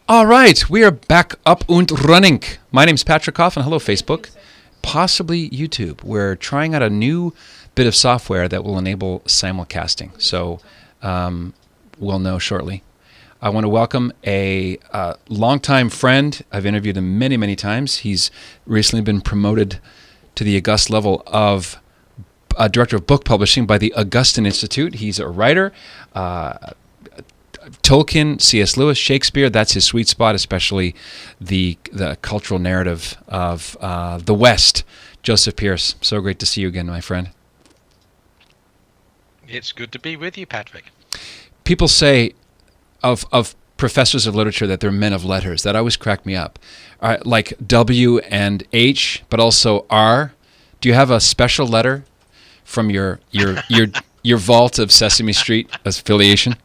All right, we are back up und running. My name's Patrick Coffin. Hello, Facebook. Possibly YouTube. We're trying out a new bit of software that will enable simulcasting. So we'll know shortly. I want to welcome a longtime friend. I've interviewed him many, many times. He's recently been promoted to the august level of Director of Book Publishing by the Augustine Institute. He's a writer. Tolkien, C.S. Lewis, Shakespeare, that's his sweet spot, especially the cultural narrative of the West. Joseph Pierce, so great to see you again, my friend. It's good to be with you, Patrick. People say of professors of literature that they're men of letters. That always cracked me up. Like W and H, but also R. Do you have a special letter from your vault of Sesame Street affiliation?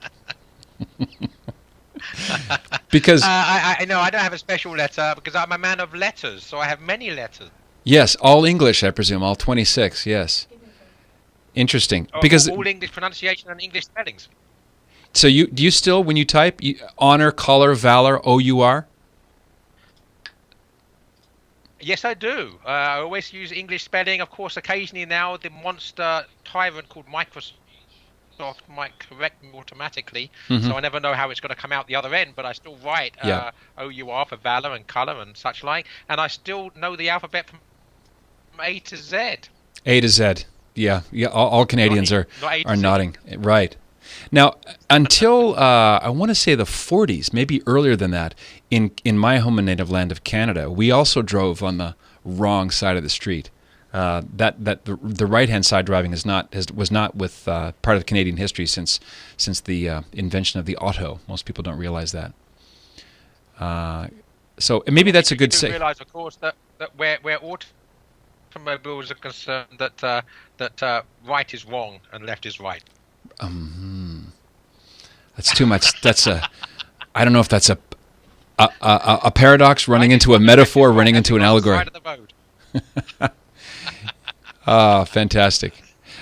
Because I know I don't have a special letter because I'm a man of letters, so I have many letters. Yes, all English, I presume, all 26. Yes, interesting. Because all English pronunciation and English spellings. So do you still, when you type, honor, color, valor, O-U-R? Yes, I do. I always use English spelling. Of course, occasionally now the monster tyrant called Microsoft might correct me automatically, so I never know how it's going to come out the other end, but I still write O-U-R for valor and color and such like, and I still know the alphabet from A to Z. A to Z. Yeah. All Canadians are nodding. Right. Now, until I want to say the 40s, maybe earlier than that, in my home and native land of Canada, we also drove on the wrong side of the street. The right-hand side driving was not with part of Canadian history since the invention of the auto. Most people don't realize that. So maybe that's a good say. You realize, of course, that where automobiles are concerned, that right is wrong and left is right. That's too much. I don't know if that's a paradox running into a metaphor, running into an allegory. Side of the road. Fantastic.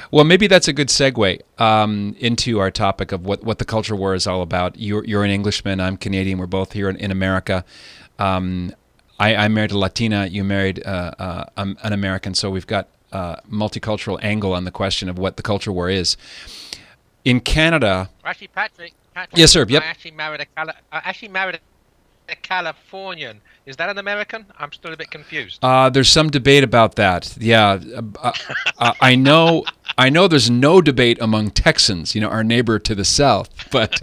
Well, maybe that's a good segue into our topic of what the culture war is all about. You're an Englishman. I'm Canadian. We're both here in America. I married a Latina. You married an American. So we've got a multicultural angle on the question of what the culture war is. In Canada... Actually, Patrick. Yes, sir. Yep. I actually married a Californian. Is that an American? I'm still a bit confused. There's some debate about that. Yeah, I know there's no debate among Texans, our neighbor to the south, but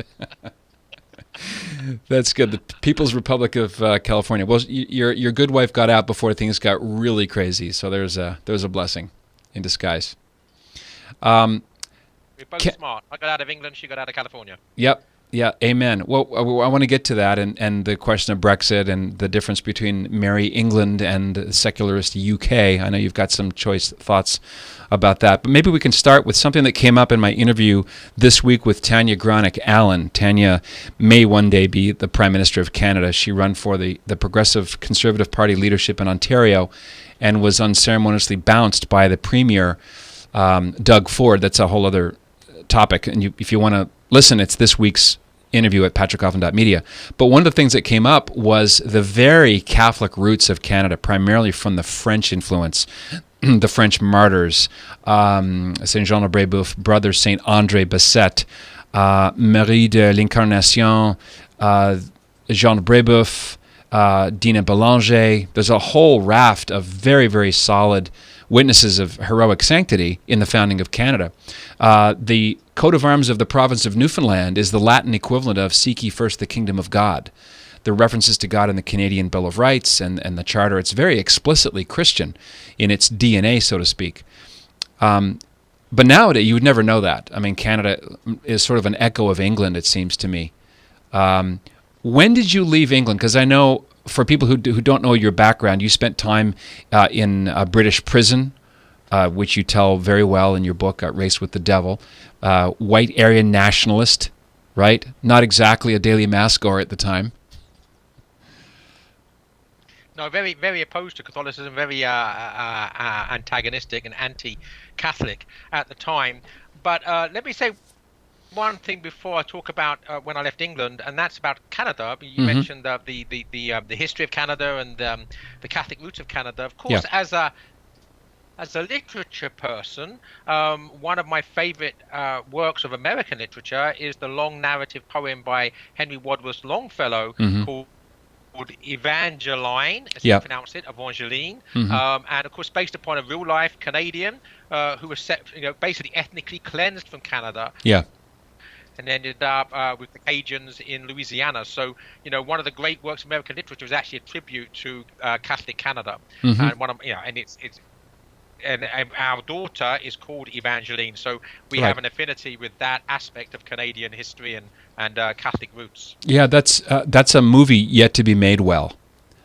that's good. The People's Republic of California. Well, your good wife got out before things got really crazy, so there's a blessing in disguise. We're both smart. I got out of England, she got out of California. Yep. Yeah, amen. Well, I want to get to that and the question of Brexit and the difference between Merry England and secularist UK. I know you've got some choice thoughts about that, but maybe we can start with something that came up in my interview this week with Tanya Granick-Allen. Tanya may one day be the Prime Minister of Canada. She ran for the Progressive Conservative Party leadership in Ontario and was unceremoniously bounced by the Premier, Doug Ford. That's a whole other topic, and if you want to listen, it's this week's interview at patrickcoffin.media. But one of the things that came up was the very Catholic roots of Canada, primarily from the French influence, the French martyrs, Saint Jean de Brébeuf, Brother Saint André Bessette, Marie de l'Incarnation, Jean de Brébeuf, Dina Bélanger. There's a whole raft of very, very solid witnesses of heroic sanctity in the founding of Canada. The coat of arms of the province of Newfoundland is the Latin equivalent of "Seek ye first the kingdom of God." The references to God in the Canadian Bill of Rights and the Charter, it's very explicitly Christian in its DNA, so to speak. But nowadays, you would never know that. I mean, Canada is sort of an echo of England, it seems to me. When did you leave England? Because I know, for people who don't know your background, you spent time in a British prison, which you tell very well in your book, Race with the Devil. White Aryan nationalist, right? Not exactly a Daily Mass goer at the time. No, very, very opposed to Catholicism, very antagonistic and anti-Catholic at the time. But let me say one thing before I talk about when I left England, and that's about Canada. You Hmm. mentioned the history of Canada and the Catholic roots of Canada. Of Yeah. course, as a literature person, one of my favorite works of American literature is the long narrative poem by Henry Wadsworth Longfellow Hmm. called Evangeline, as he Yeah. pronounced it, Evangeline, Hmm. and of course based upon a real-life Canadian who was basically ethnically cleansed from Canada Yeah. and ended up with the Cajuns in Louisiana. So, one of the great works of American literature is actually a tribute to Catholic Canada, Hmm. and and it's and our daughter is called Evangeline, so we Right. have an affinity with that aspect of Canadian history and Catholic roots. Yeah, that's a movie yet to be made well.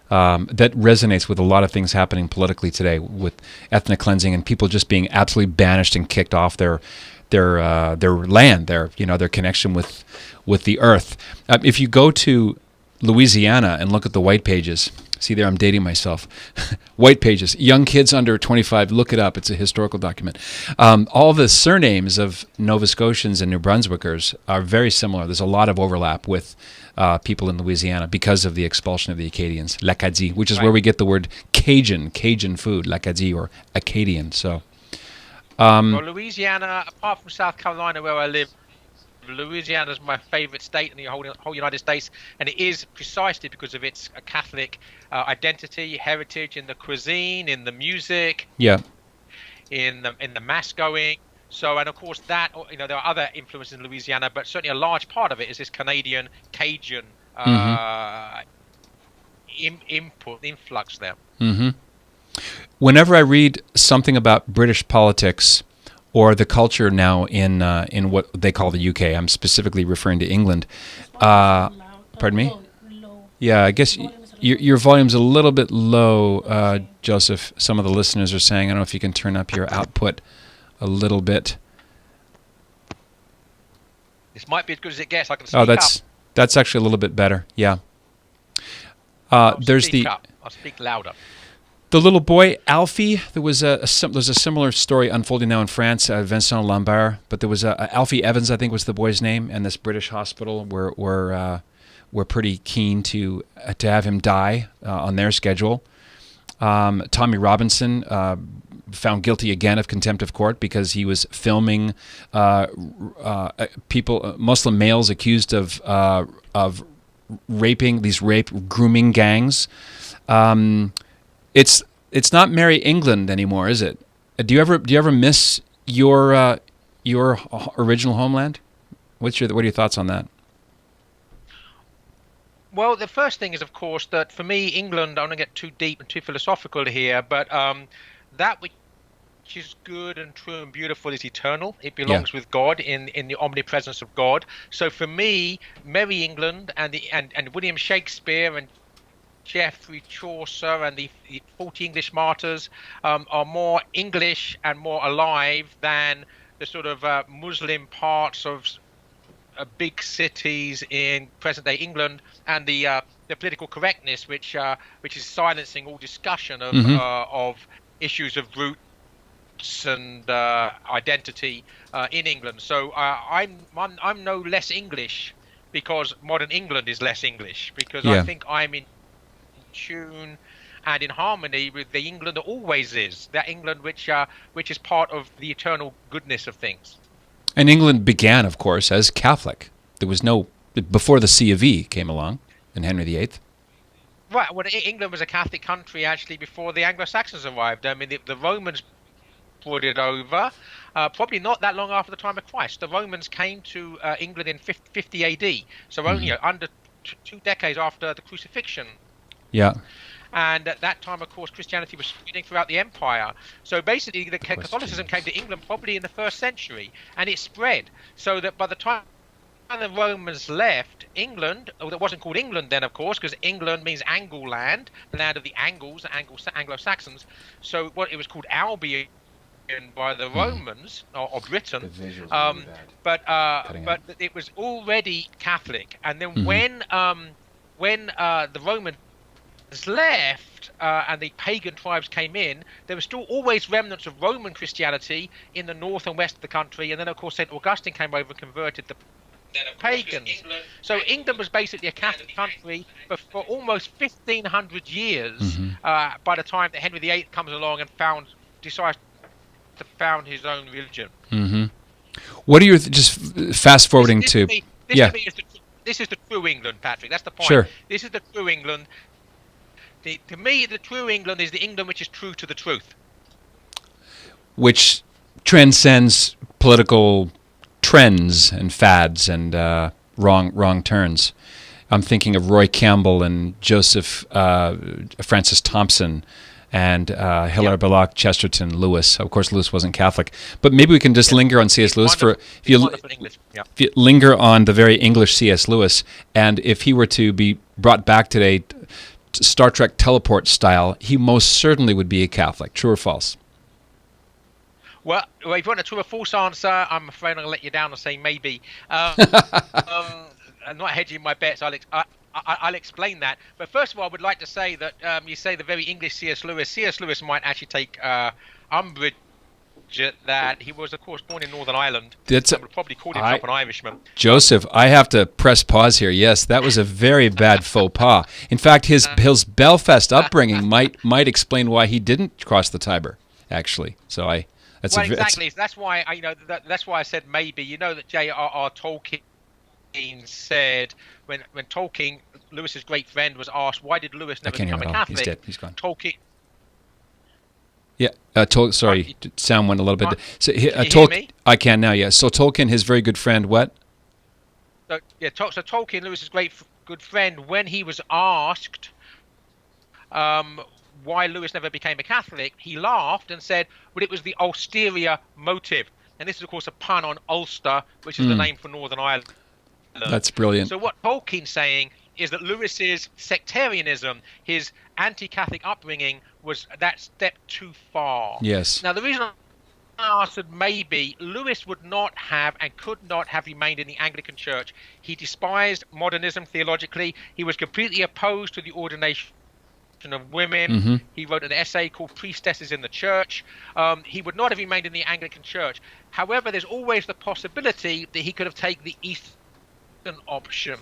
That resonates with a lot of things happening politically today, with ethnic cleansing and people just being absolutely banished and kicked off their land, their connection with the earth. If you go to Louisiana and look at the white pages, see there, I'm dating myself. White pages, young kids under 25, look it up. It's a historical document. All the surnames of Nova Scotians and New Brunswickers are very similar. There's a lot of overlap with people in Louisiana because of the expulsion of the Acadians, l'Acadie, which is where Right. we get the word Cajun food, l'Acadie or Acadian. So, Well, Louisiana, apart from South Carolina, where I live, Louisiana is my favorite state in the whole United States, and it is precisely because of its Catholic identity, heritage in the cuisine, in the music, yeah. in the mass going. So, and of course that there are other influences in Louisiana, but certainly a large part of it is this Canadian Cajun Hmm. input influx there. Hmm. Whenever I read something about British politics or the culture now in what they call the UK, I'm specifically referring to England. Pardon me? Yeah, I guess your volume's a little bit low, Joseph. Some of the listeners are saying. I don't know if you can turn up your output a little bit. This might be as good as it gets. I can Oh, speak up. that's actually a little bit better. Yeah. I'll There's speak the up. I'll speak louder. The little boy, Alfie, there's a similar story unfolding now in France, Vincent Lambert, but there was Alfie Evans, I think was the boy's name, and this British hospital were pretty keen to have him die on their schedule. Tommy Robinson found guilty again of contempt of court because he was filming Muslim males accused of raping, these grooming gangs. It's not Merry England anymore, is it? Do you ever miss your original homeland? What are your thoughts on that? Well, the first thing is, of course, that for me, England, I don't want to get too deep and too philosophical here, but that which is good and true and beautiful is eternal. It Yeah. belongs with God in the omnipresence of God. So for me, Merry England and William Shakespeare and Geoffrey Chaucer and the 40 English martyrs are more English and more alive than the sort of Muslim parts of big cities in present-day England, and the political correctness, which is silencing all discussion Mm-hmm. of issues of roots and identity in England. So I'm no less English because modern England is less English, because I Yeah. think I'm in tune and in harmony with the England that always is, that England which is part of the eternal goodness of things. And England began, of course, as Catholic. There was no before the C of E came along and Henry VIII. Right. Well, England was a Catholic country actually before the Anglo-Saxons arrived. I mean, the Romans brought it over, probably not that long after the time of Christ. The Romans came to England in 50 AD, so only Mm-hmm. under 2 decades after the crucifixion. Yeah. And at that time, of course, Christianity was spreading throughout the empire. So basically, the Catholicism came to England probably in the 1st century, and it spread. So that by the time the Romans left England, that wasn't called England then, of course, because England means Angle land, the land of the Angles, Anglo-Saxons. So what it was called Albion by the Romans or Britain, but it was already Catholic. And then Mm-hmm. when the Romans left and the pagan tribes came in, there were still always remnants of Roman Christianity in the north and west of the country. And then, of course, St. Augustine came over and converted the pagans. So England was basically a Catholic country for almost 1,500 years by the time that Henry VIII comes along and decides to found his own religion. What are your just fast forwarding to? This is the true England, Patrick. That's the point. Sure. This is the true England. To me, the true England is the England which is true to the truth, which transcends political trends and fads and wrong turns. I'm thinking of Roy Campbell and Joseph Francis Thompson and Hilaire Belloc, Chesterton, Lewis. Of course, Lewis wasn't Catholic, but maybe we can just linger on C.S. Lewis for if you linger on the very English C.S. Lewis, and if he were to be brought back today, Star Trek teleport style, he most certainly would be a Catholic. True or false? Well, if you want a true or false answer, I'm afraid I'm going to let you down and say maybe. I'm not hedging my bets. I'll explain that. But first of all, I would like to say that you say the very English C.S. Lewis. C.S. Lewis might actually take umbrage at that. He was, of course, born in Northern Ireland. Would probably call himself an Irishman. Joseph, I have to press pause here. Yes, that was a very bad faux pas. In fact, his Belfast upbringing might explain why he didn't cross the Tiber, actually. So exactly. That's why that's why I said maybe. You know that J.R.R. Tolkien said when Tolkien, Lewis's great friend, was asked why did Lewis never become a Catholic? He's dead. He's gone. Tolkien. Yeah. Sorry, sound went a little bit. So can you hear me? I can now. Yeah. So Tolkien, his very good friend, what? So Tolkien, Lewis's good friend, when he was asked why Lewis never became a Catholic, he laughed and said, well, it was the ulterior motive. And this is, of course, a pun on Ulster, which is the name for Northern Ireland. That's brilliant. So what Tolkien's saying is that Lewis's sectarianism, his anti-Catholic upbringing, was that step too far. Yes. Now, the reason I said maybe, Lewis would not have and could not have remained in the Anglican Church. He despised modernism theologically. He was completely opposed to the ordination of women. He wrote an essay called Priestesses in the Church. He would not have remained in the Anglican Church. However, there's always the possibility that he could have taken the Eastern option.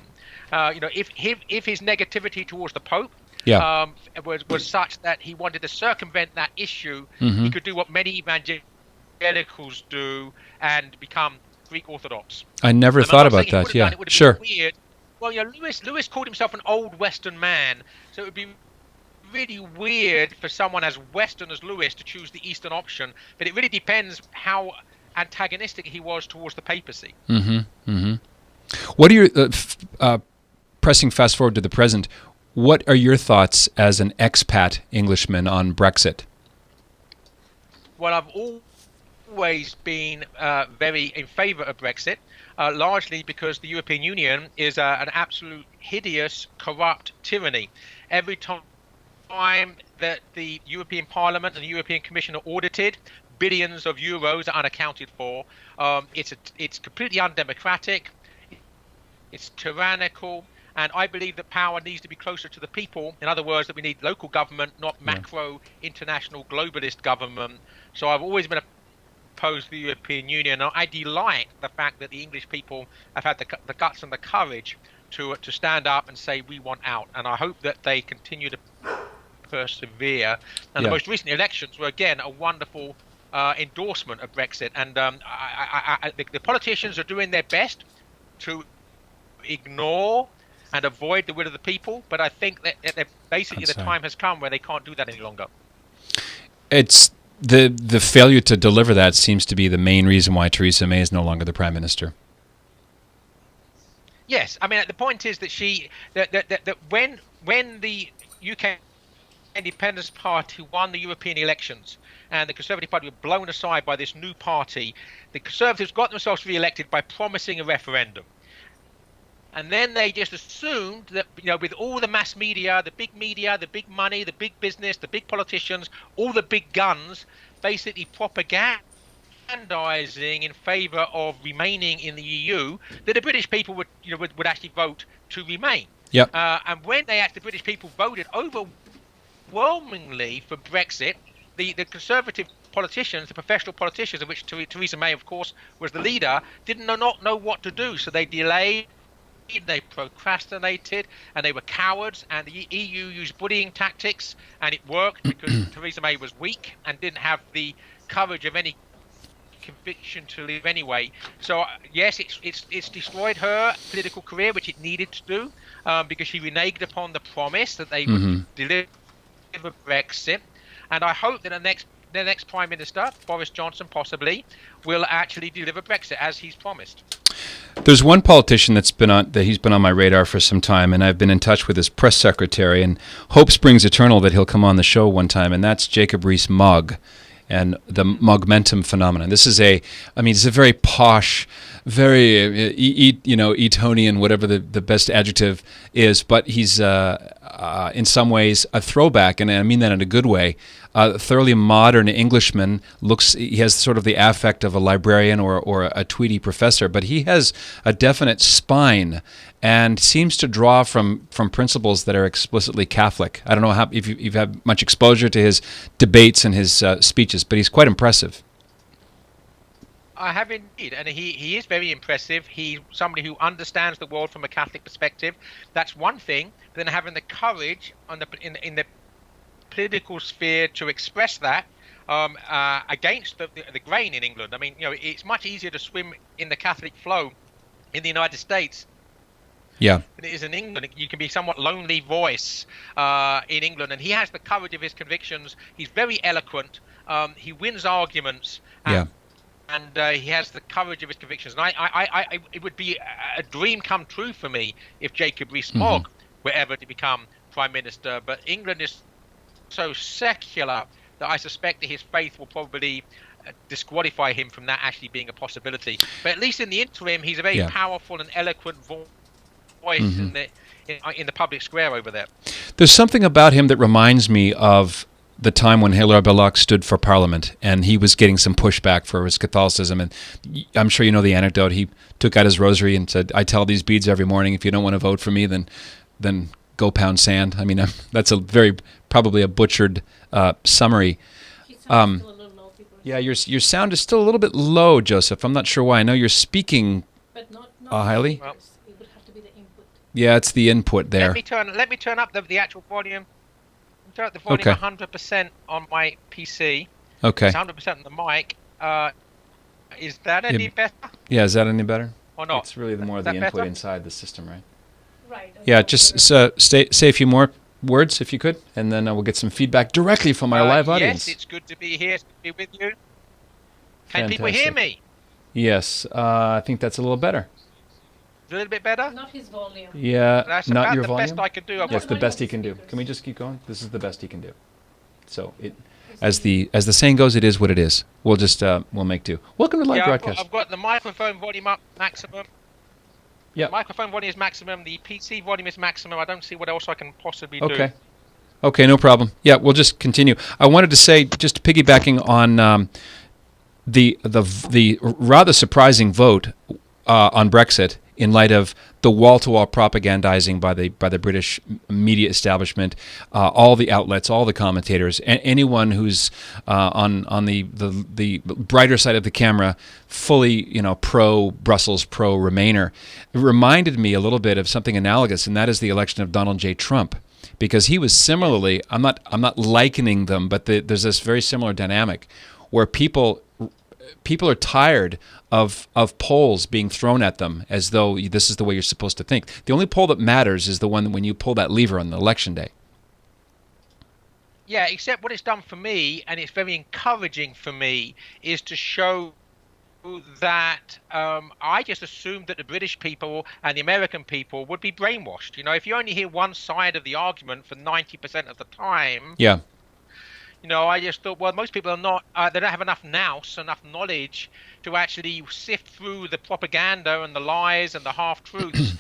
If his negativity towards the Pope was such that he wanted to circumvent that issue, he could do what many evangelicals do and become Greek Orthodox. I never thought about that. Yeah, sure. Weird. Well, Lewis called himself an old Western man, so it would be really weird for someone as Western as Lewis to choose the Eastern option, but it really depends how antagonistic he was towards the papacy. What are your pressing fast forward to the present? What are your thoughts as an expat Englishman on Brexit? Well, I've always been very in favour of Brexit, largely because the European Union is an absolute hideous, corrupt tyranny. Every time that the European Parliament and the European Commission are audited, billions of euros are unaccounted for. It's completely undemocratic. It's tyrannical. And I believe that power needs to be closer to the people. In other words, that we need local government, not macro, international, globalist government. So I've always been opposed to the European Union. And I delight the fact that the English people have had the guts and the courage to stand up and say, we want out. And I hope that they continue to persevere. And the most recent elections were, again, a wonderful endorsement of Brexit. And the politicians are doing their best to ignore and avoid the will of the people, but I think that basically the time has come where they can't do that any longer. It's the failure to deliver that seems to be the main reason why Theresa May is no longer the Prime Minister. Yes, I mean the point is that when the UK Independence Party won the European elections and the Conservative Party were blown aside by this new party, the Conservatives got themselves re-elected by promising a referendum. And then they just assumed that, with all the mass media, the big money, the big business, the big politicians, all the big guns, basically propagandizing in favor of remaining in the EU, that the British people would actually vote to remain. Yep. And when the British people voted overwhelmingly for Brexit. The Conservative politicians, the professional politicians, of which Theresa May, of course, was the leader, not know what to do. So they delayed, they procrastinated, and they were cowards. And the EU used bullying tactics, and it worked because Theresa May was weak and didn't have the courage of any conviction to leave anyway. So yes, it's destroyed her political career, which it needed to do, because she reneged upon the promise that they would deliver Brexit. And I hope that the next Prime Minister, Boris Johnson possibly, will actually deliver Brexit as he's promised. There's one politician he's been on my radar for some time, and I've been in touch with his press secretary, and hope springs eternal that he'll come on the show one time, and that's Jacob Rees-Mogg and the Mogmentum phenomenon. This is it's a very posh, very Etonian, whatever the best adjective is, but he's in some ways a throwback, and I mean that in a good way. Thoroughly modern Englishman. He has sort of the affect of a librarian or a Tweedy professor, but he has a definite spine and seems to draw from principles that are explicitly Catholic. I don't know if you've had much exposure to his debates and his speeches, but he's quite impressive. I have indeed, and he is very impressive. He's somebody who understands the world from a Catholic perspective. That's one thing. But then having the courage in the political sphere to express that against the grain in England. I mean, it's much easier to swim in the Catholic flow in the United States. Yeah. Than it is in England. You can be somewhat lonely voice in England, and he has the courage of his convictions. He's very eloquent. He wins arguments. And he has the courage of his convictions. And it would be a dream come true for me if Jacob Rees-Mogg were ever to become Prime Minister. But England is so secular that I suspect that his faith will probably disqualify him from that actually being a possibility. But at least in the interim, he's a very powerful and eloquent voice in the public square over there. There's something about him that reminds me of the time when Hilaire Belloc stood for Parliament, and he was getting some pushback for his Catholicism. And I'm sure you know the anecdote. He took out his rosary and said, "I tell these beads every morning. If you don't want to vote for me, then go pound sand." I mean, that's probably a butchered summary. Your sound is still a little bit low, Joseph. I'm not sure why. I know you're speaking highly. Well, it would have to be the input. Yeah, it's the input there. Let me turn up the actual volume. Turn up the volume 100% on my PC. Okay. It's 100% on the mic. Is that any better? Yeah, is that any better? Or not? It's really more of the input better? inside the system, right? Right. Yeah, just say a few more words if you could, and then we'll get some feedback directly from our live audience. Yes, it's good to be here, to be with you. Can people hear me? Yes, I think that's a little better. A little bit better? Not his volume. Yeah, that's not about your the volume? best I could do. Yes, the best he can do. Can we just keep going? This is the best he can do. So as the saying goes, it is what it is. We'll just we'll make do. Welcome to live broadcast. I've got the microphone volume up maximum. Yeah. The microphone volume is maximum. The PC volume is maximum. I don't see what else I can possibly do. Okay, no problem. Yeah, we'll just continue. I wanted to say, just piggybacking on the rather surprising vote on Brexit in light of the wall-to-wall propagandizing by the British media establishment, all the outlets, all the commentators, anyone who's on the brighter side of the camera, fully pro Brussels, pro Remainer. It reminded me a little bit of something analogous, and that is the election of Donald J. Trump, because he was similarly. I'm not likening them, but there's this very similar dynamic where people are tired of polls being thrown at them as though this is the way you're supposed to think. The only poll that matters is the one when you pull that lever on the election day. Yeah, except what it's done for me, and it's very encouraging for me, is to show that I just assumed that the British people and the American people would be brainwashed. If you only hear one side of the argument for 90% of the time. Yeah. I just thought, well, most people are not, they don't have enough nous, enough knowledge to actually sift through the propaganda and the lies and the half-truths.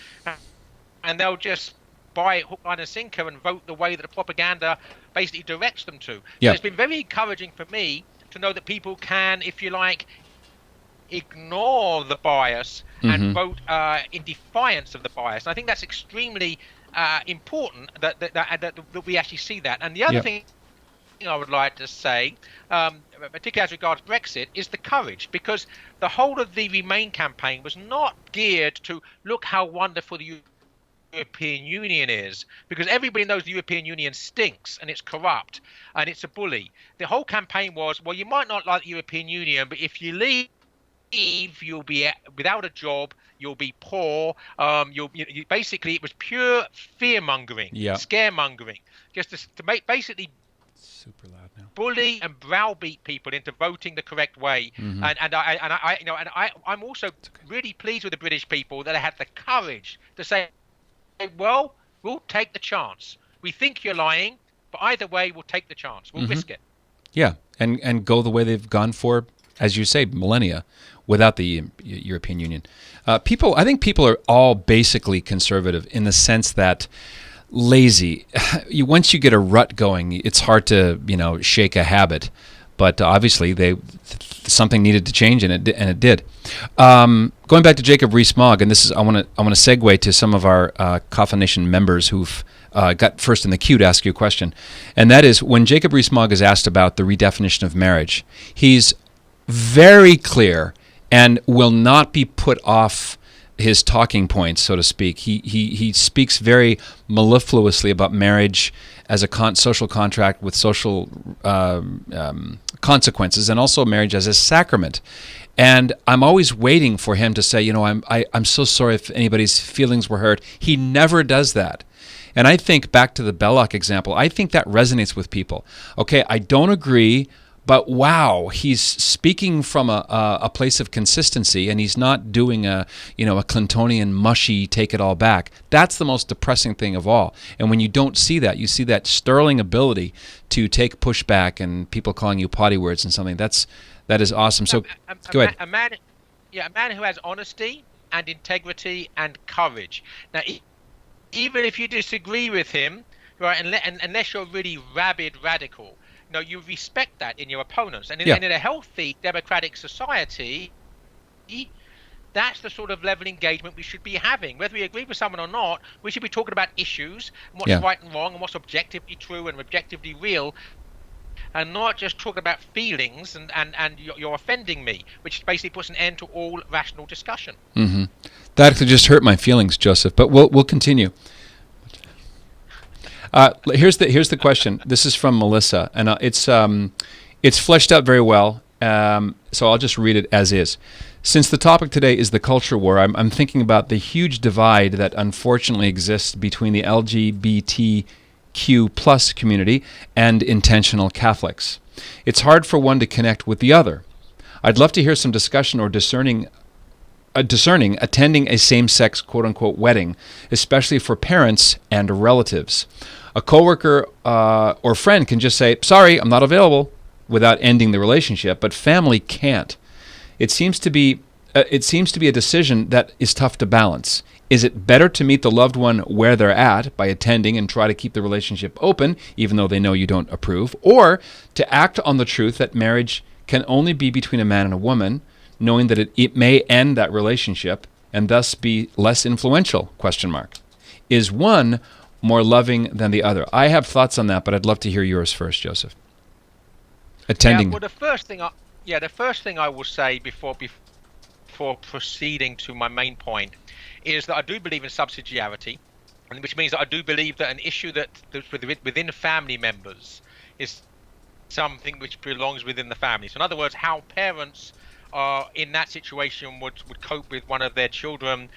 And they'll just buy it hook, line and sinker and vote the way that the propaganda basically directs them to. Yeah. So it's been very encouraging for me to know that people can, if you like, ignore the bias and vote in defiance of the bias. And I think that's extremely important that we actually see that. And the other thing I would like to say, particularly as regards Brexit, is the courage, because the whole of the Remain campaign was not geared to look how wonderful the European Union is, because everybody knows the European Union stinks and it's corrupt and it's a bully. The whole campaign was, well, you might not like the European Union, but if you leave, you'll be without a job, you'll be poor. Basically, it was pure fear mongering, scaremongering, just to make basically super loud now. bully and browbeat people into voting the correct way. I'm also really pleased with the British people that they had the courage to say, well, we'll take the chance. We think you're lying, but either way, we'll take the chance. We'll risk it. Yeah, and go the way they've gone for, as you say, millennia, without the European Union. I think people are all basically conservative in the sense that lazy. Once you get a rut going, it's hard to shake a habit. But obviously, something needed to change, and it did. Going back to Jacob Rees-Mogg, and this is I want to segue to some of our Coffin Nation members who've got first in the queue to ask you a question, and that is when Jacob Rees-Mogg is asked about the redefinition of marriage, he's very clear and will not be put off his talking points, so to speak. He speaks very mellifluously about marriage as a social contract with social consequences, and also marriage as a sacrament. And I'm always waiting for him to say, I'm so sorry if anybody's feelings were hurt. He never does that. And I think, back to the Belloc example, I think that resonates with people. Okay, I don't agree, but wow, he's speaking from a place of consistency, and he's not doing a Clintonian mushy take it all back. That's the most depressing thing of all. And when you don't see that, you see that sterling ability to take pushback and people calling you potty words and something. That is awesome. So go ahead. A man who has honesty and integrity and courage. Now, even if you disagree with him, right, unless you're really rabid radical, you respect that in your opponents. And in a healthy democratic society, that's the sort of level of engagement we should be having. Whether we agree with someone or not, we should be talking about issues, and what's right and wrong, and what's objectively true and objectively real, and not just talking about feelings and you're offending me, which basically puts an end to all rational discussion. Mm-hmm. That actually just hurt my feelings, Joseph, but we'll continue. Here's the question. This is from Melissa, and it's fleshed out very well, so I'll just read it as is. Since the topic today is the culture war, I'm thinking about the huge divide that unfortunately exists between the LGBTQ+ community and intentional Catholics. It's hard for one to connect with the other. I'd love to hear some discussion or discerning attending a same-sex quote-unquote wedding, especially for parents and relatives. A coworker or friend can just say, "Sorry, I'm not available," without ending the relationship, but family can't. It seems to be a decision that is tough to balance. Is it better to meet the loved one where they're at by attending and try to keep the relationship open, even though they know you don't approve, or to act on the truth that marriage can only be between a man and a woman, knowing that it may end that relationship and thus be less influential? ? Is one more loving than the other? I have thoughts on that, but I'd love to hear yours first, Joseph. Attending. Yeah, well, the first thing I will say before proceeding to my main point is that I do believe in subsidiarity, which means that I do believe that an issue that's within family members is something which belongs within the family. So in other words, how parents in that situation would cope with one of their children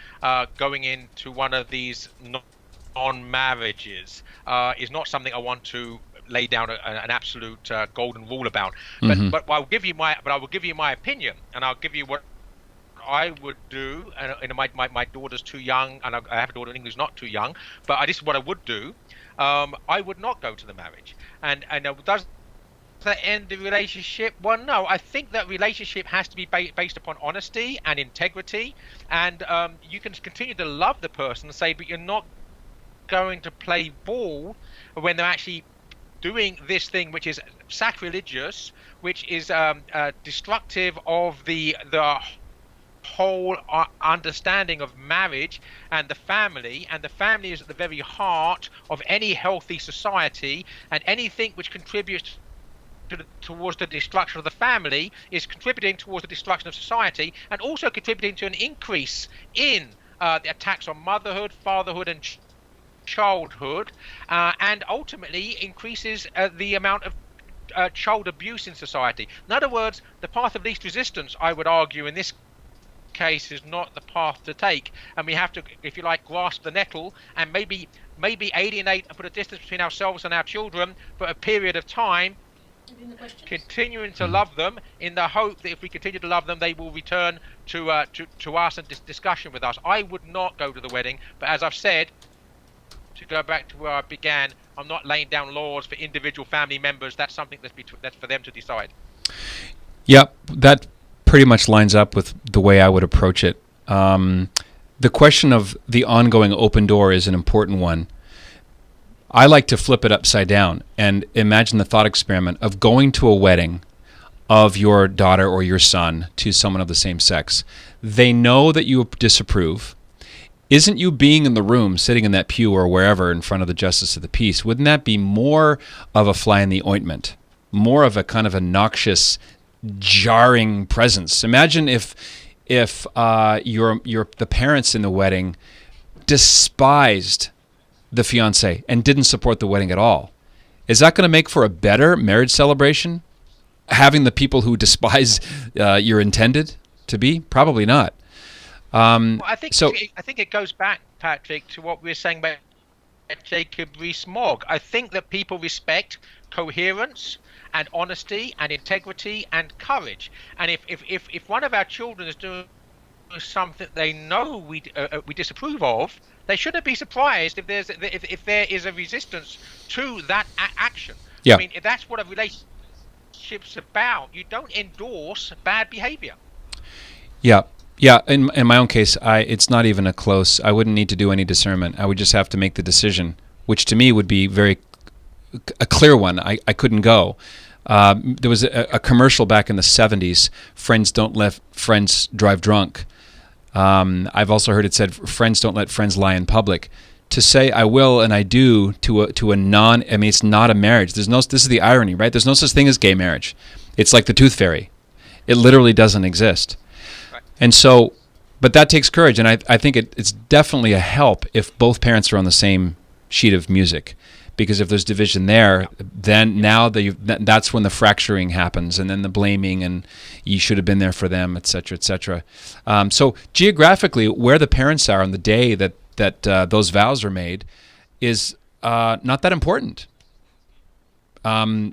going into one of these non-marriages is not something I want to lay down an absolute golden rule about. But I will give you my opinion, and I'll give you what I would do. And my daughter's too young, and I have a daughter in English not too young. But this is what I would do. I would not go to the marriage. And does that end the relationship? Well, no. I think that relationship has to be based upon honesty and integrity. And you can continue to love the person and say, but you're not going to play ball when they're actually doing this thing which is sacrilegious, which is destructive of the whole understanding of marriage and the family is at the very heart of any healthy society, and anything which contributes towards the destruction of the family is contributing towards the destruction of society, and also contributing to an increase in the attacks on motherhood, fatherhood, and childhood, and ultimately increases the amount of child abuse in society. In other words, the path of least resistance, I would argue, in this case is not the path to take, and we have to, if you like, grasp the nettle and maybe alienate and put a distance between ourselves and our children for a period of time, continuing to love them in the hope that if we continue to love them, they will return to us and discussion with us. I would not go to the wedding, but as I've said, to go back to where I began, I'm not laying down laws for individual family members. That's something that's for them to decide. Yep, that pretty much lines up with the way I would approach it. The question of the ongoing open door is an important one. I like to flip it upside down and imagine the thought experiment of going to a wedding of your daughter or your son to someone of the same sex. They know that you disapprove. Isn't you being in the room, sitting in that pew or wherever in front of the justice of the peace, wouldn't that be more of a fly in the ointment, more of a kind of a noxious, jarring presence? Imagine if the parents in the wedding despised the fiancé and didn't support the wedding at all. Is that going to make for a better marriage celebration? Having the people who despise your intended to be? Probably not. Well, I think it goes back, Patrick, to what we were saying about Jacob Rees-Mogg. I think that people respect coherence and honesty and integrity and courage. And if one of our children is doing something they know we disapprove of, they shouldn't be surprised if there is a resistance to that action. Yeah. I mean, if that's what a relationship's about. You don't endorse bad behavior. Yeah. Yeah, in my own case, it's not even a close. I wouldn't need to do any discernment. I would just have to make the decision, which to me would be a clear one. I couldn't go. There was a commercial back in the 70s, friends don't let friends drive drunk. I've also heard it said, friends don't let friends lie in public. To say I will and I do to a it's not a marriage. This is the irony, right? There's no such thing as gay marriage. It's like the tooth fairy. It literally doesn't exist. And so, but that takes courage, and I think it's definitely a help if both parents are on the same sheet of music, because if there's division there, then now that's when the fracturing happens, and then the blaming, and you should have been there for them, et cetera, et cetera. So geographically, where the parents are on the day that those vows are made is not that important. I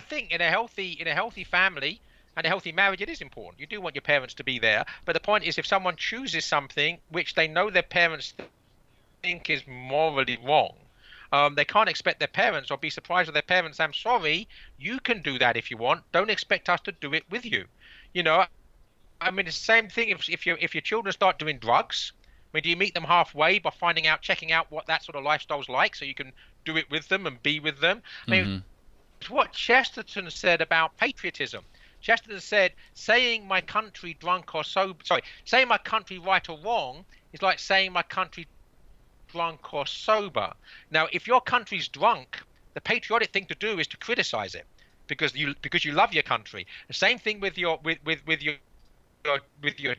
think in a healthy family and a healthy marriage, it is important. You do want your parents to be there. But the point is, if someone chooses something which they know their parents think is morally wrong, they can't expect their parents or be surprised with their parents. I'm sorry, you can do that if you want. Don't expect us to do it with you. You know, I mean, it's the same thing if your children start doing drugs. I mean, do you meet them halfway by checking out what that sort of lifestyle's like, so you can do it with them and be with them? I mean, it's what Chesterton said about patriotism. Chesterton said, saying my country saying my country right or wrong is like saying my country drunk or sober. Now, if your country's drunk, the patriotic thing to do is to criticize it because you love your country. The same thing with your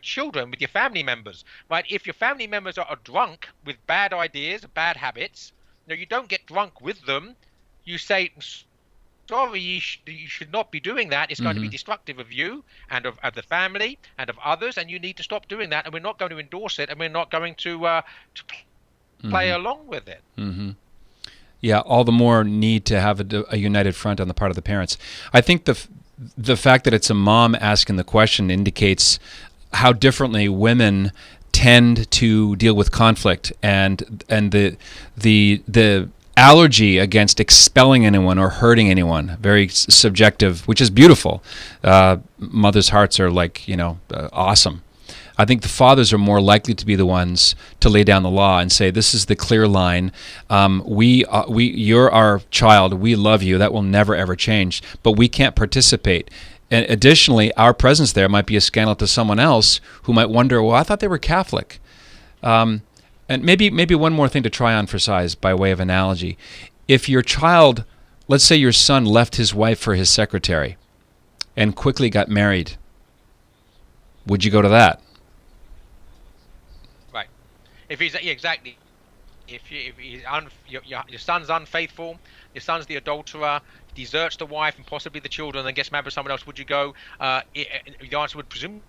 children, with your family members, right? If your family members are drunk with bad ideas, bad habits, you don't get drunk with them. You say, sorry, you should not be doing that. It's going to be destructive of you and of the family and of others, and you need to stop doing that. And we're not going to endorse it, and we're not going to play along with it. Yeah, all the more need to have a united front on the part of the parents. I think the fact that it's a mom asking the question indicates how differently women tend to deal with conflict, and the allergy against expelling anyone or hurting anyone, very subjective, which is beautiful. Mothers' hearts are awesome. I think the fathers are more likely to be the ones to lay down the law and say, this is the clear line. You're our child. We love you. That will never, ever change. But we can't participate And additionally, our presence there might be a scandal to someone else who might wonder, well, I thought they were Catholic. And maybe one more thing to try on for size by way of analogy. If your child, let's say your son left his wife for his secretary and quickly got married, would you go to that? Right. If he's exactly, if your son's unfaithful, your son's the adulterer, deserts the wife and possibly the children, and then gets married with someone else, would you go? The answer would presumably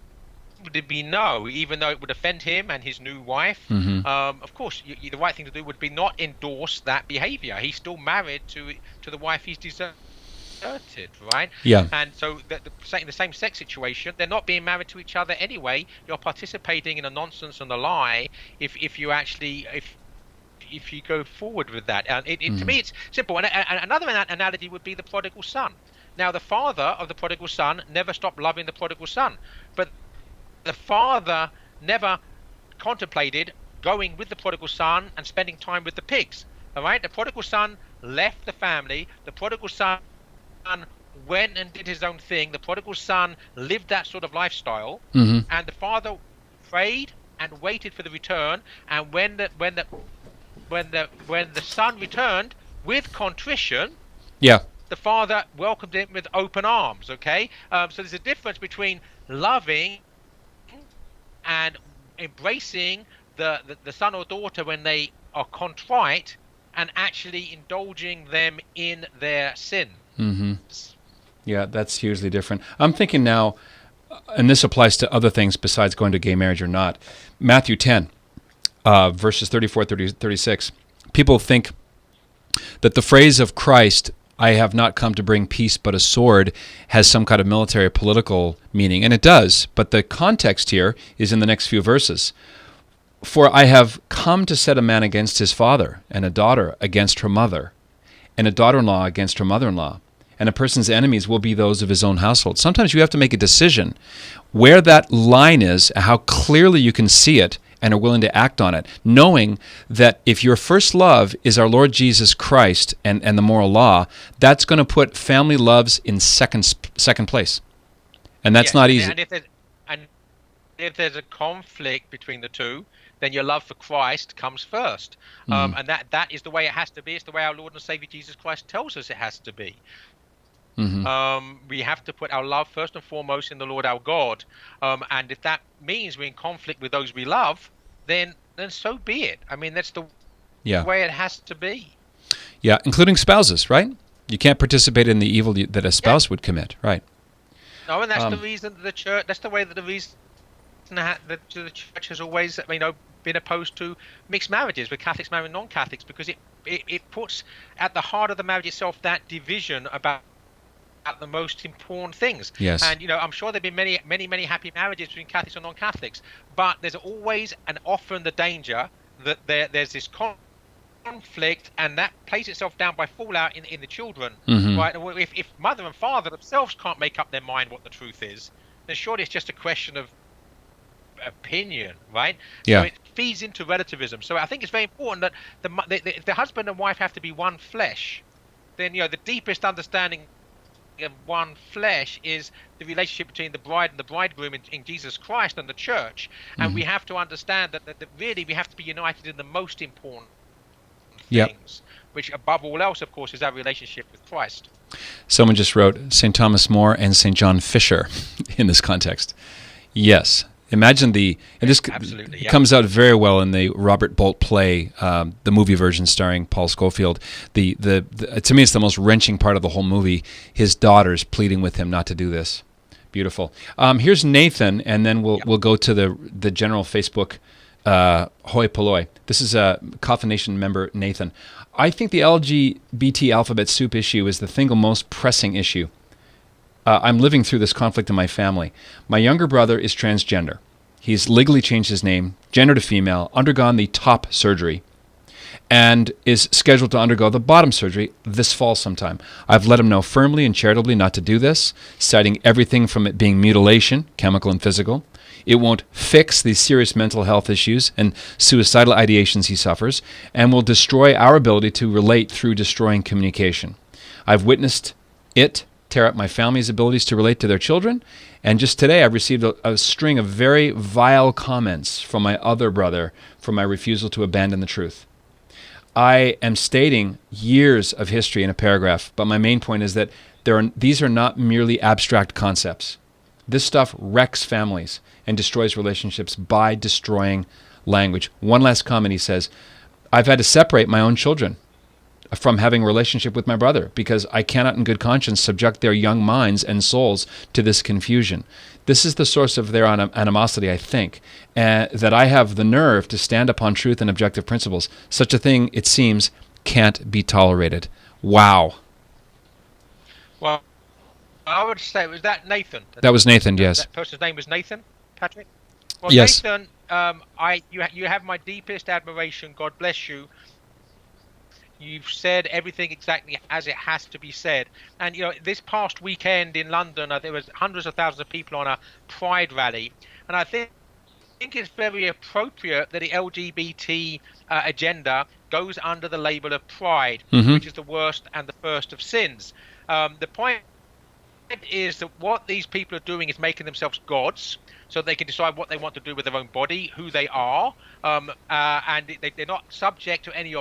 be no, even though it would offend him and his new wife. Of course, the right thing to do would be not endorse that behavior. He's still married to the wife he's deserted, right? Yeah. And so in the same sex situation, they're not being married to each other anyway. You're participating in a nonsense and a lie if you go forward with that. And to me, it's simple. And another analogy would be the prodigal son. Now, the father of the prodigal son never stopped loving the prodigal son, but the father never contemplated going with the prodigal son and spending time with the pigs. All right, the prodigal son left the family. The prodigal son went and did his own thing. The prodigal son lived that sort of lifestyle, and the father prayed and waited for the return. And when the son returned with contrition, the father welcomed him with open arms. Okay, so there's a difference between loving and embracing the son or daughter when they are contrite and actually indulging them in their sin. Yeah, that's hugely different. I'm thinking now, and this applies to other things besides going to gay marriage or not. Matthew 10, verses 34, 36. People think that the phrase of Christ, I have not come to bring peace but a sword, has some kind of military or political meaning. And it does, but the context here is in the next few verses. For I have come to set a man against his father, and a daughter against her mother, and a daughter-in-law against her mother-in-law. And a person's enemies will be those of his own household. Sometimes you have to make a decision where that line is, how clearly you can see it, and are willing to act on it, knowing that if your first love is our Lord Jesus Christ and the moral law, that's going to put family loves in second place. And that's not easy. And if there's a conflict between the two, then your love for Christ comes first. And that is the way it has to be. It's the way our Lord and Savior Jesus Christ tells us it has to be. We have to put our love first and foremost in the Lord our God, and if that means we're in conflict with those we love, then so be it. I mean, that's the way it has to be. Yeah, including spouses, right? You can't participate in the evil that a spouse would commit, right? No, and that's the reason the church. That's the way that the church has always, been opposed to mixed marriages with Catholics marrying non-Catholics, because it puts at the heart of the marriage itself that division about the most important things. Yes. And I'm sure there've been many happy marriages between Catholics and non-Catholics, but there's always and often the danger that there's this conflict, and that plays itself down by fallout in the children. Right? If mother and father themselves can't make up their mind what the truth is, then surely it's just a question of opinion, right? Yeah. So it feeds into relativism. So I think it's very important that the husband and wife have to be one flesh. Then the deepest understanding of one flesh is the relationship between the bride and the bridegroom in Jesus Christ and the church, and we have to understand that really we have to be united in the most important things, which above all else, of course, is our relationship with Christ. Someone just wrote St. Thomas More and St. John Fisher in this context. Yes. Imagine and this comes out very well in the Robert Bolt play, the movie version starring Paul Scofield. To me, it's the most wrenching part of the whole movie. His daughters pleading with him not to do this. Beautiful. Here's Nathan, and then we'll go to the general Facebook hoi polloi. This is a Coffin Nation member, Nathan. I think the LGBT alphabet soup issue is the single most pressing issue. I'm living through this conflict in my family. My younger brother is transgender. He's legally changed his name, gender to female, undergone the top surgery, and is scheduled to undergo the bottom surgery this fall sometime. I've let him know firmly and charitably not to do this, citing everything from it being mutilation, chemical and physical. It won't fix the serious mental health issues and suicidal ideations he suffers, and will destroy our ability to relate through destroying communication. I've witnessed it tear up my family's abilities to relate to their children. And just today, I've received a string of very vile comments from my other brother for my refusal to abandon the truth. I am stating years of history in a paragraph, but my main point is that these are not merely abstract concepts. This stuff wrecks families and destroys relationships by destroying language. One last comment, he says, I've had to separate my own children from having a relationship with my brother because I cannot in good conscience subject their young minds and souls to this confusion. This is the source of their animosity, I think, that I have the nerve to stand upon truth and objective principles. Such a thing, it seems, can't be tolerated. Wow. Well, I would say, was that Nathan? That was Nathan, yes. That person's name was Nathan, Patrick? Well, yes. Nathan, you have my deepest admiration. God bless you. You've said everything exactly as it has to be said. And, this past weekend in London, there was hundreds of thousands of people on a Pride rally. And I think it's very appropriate that the LGBT agenda goes under the label of pride, which is the worst and the first of sins. The point is that what these people are doing is making themselves gods, so they can decide what they want to do with their own body, who they are, and they're not subject to any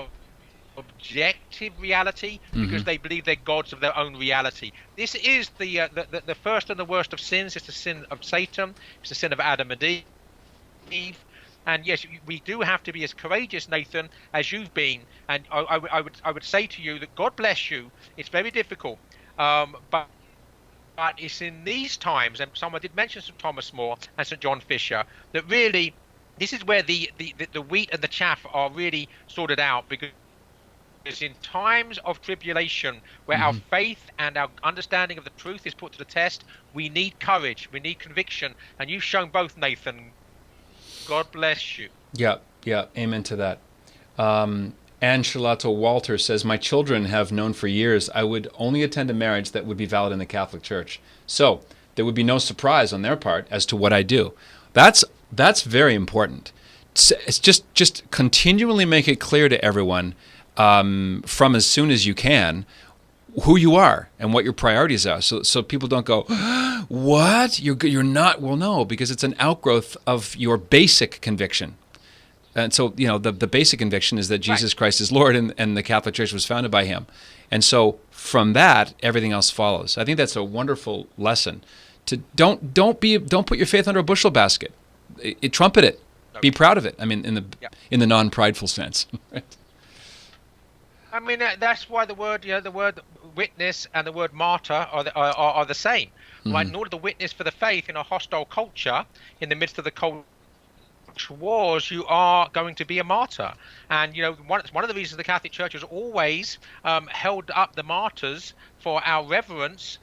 objective reality because they believe they're gods of their own reality. This is the first and the worst of sins. It's the sin of Satan. It's the sin of Adam and Eve. And yes, we do have to be as courageous, Nathan, as you've been. And I would say to you that God bless you. It's very difficult, but it's in these times, and someone did mention St. Thomas More and St. John Fisher, that really this is where the wheat and the chaff are really sorted out, because in times of tribulation where our faith and our understanding of the truth is put to the test, we need courage, we need conviction, and you've shown both, Nathan. God bless you. Yeah, amen to that. Angelato Walter says, my children have known for years I would only attend a marriage that would be valid in the Catholic Church. So there would be no surprise on their part as to what I do. That's very important. It's just continually make it clear to everyone from as soon as you can who you are and what your priorities are, so people don't go, what? You're not? Well, no, because it's an outgrowth of your basic conviction. And so, the basic conviction is that Jesus Christ is Lord, and the Catholic Church was founded by him. And so from that, everything else follows. I think that's a wonderful lesson. To don't put your faith under a bushel basket. Trumpet it. No. Be proud of it. I mean, in the non-prideful sense. Right? I mean, that's why the word witness and the word martyr are the same. Right? In order to witness for the faith in a hostile culture, in the midst of the culture wars, you are going to be a martyr. And one of the reasons the Catholic Church has always held up the martyrs for our reverence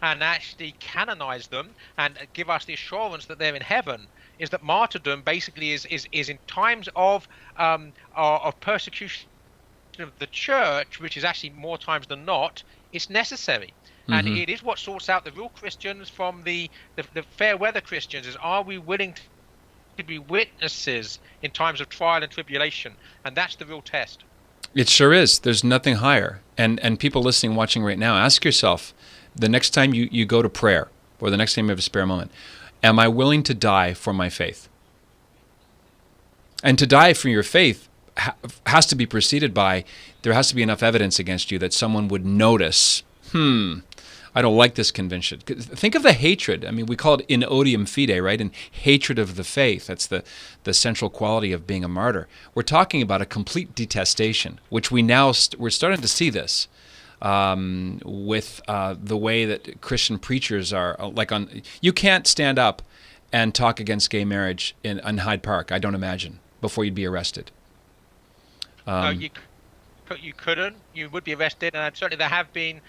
and actually canonize them and give us the assurance that they're in heaven is that martyrdom basically is in times of persecution of the church, which is actually more times than not, it's necessary. And it is what sorts out the real Christians from the fair weather Christians. Is, are we willing to be witnesses in times of trial and tribulation? And that's the real test. It sure is. There's nothing higher. And people listening, watching right now, ask yourself, the next time you go to prayer, or the next time you have a spare moment, am I willing to die for my faith? And to die for your faith has to be preceded by, there has to be enough evidence against you that someone would notice, I don't like this conviction. Think of the hatred. I mean, we call it in odium fide, right? And hatred of the faith. That's the central quality of being a martyr. We're talking about a complete detestation, which we're starting to see this with the way that Christian preachers are you can't stand up and talk against gay marriage in Hyde Park, I don't imagine, before you'd be arrested. No, you couldn't. You would be arrested, and certainly there have been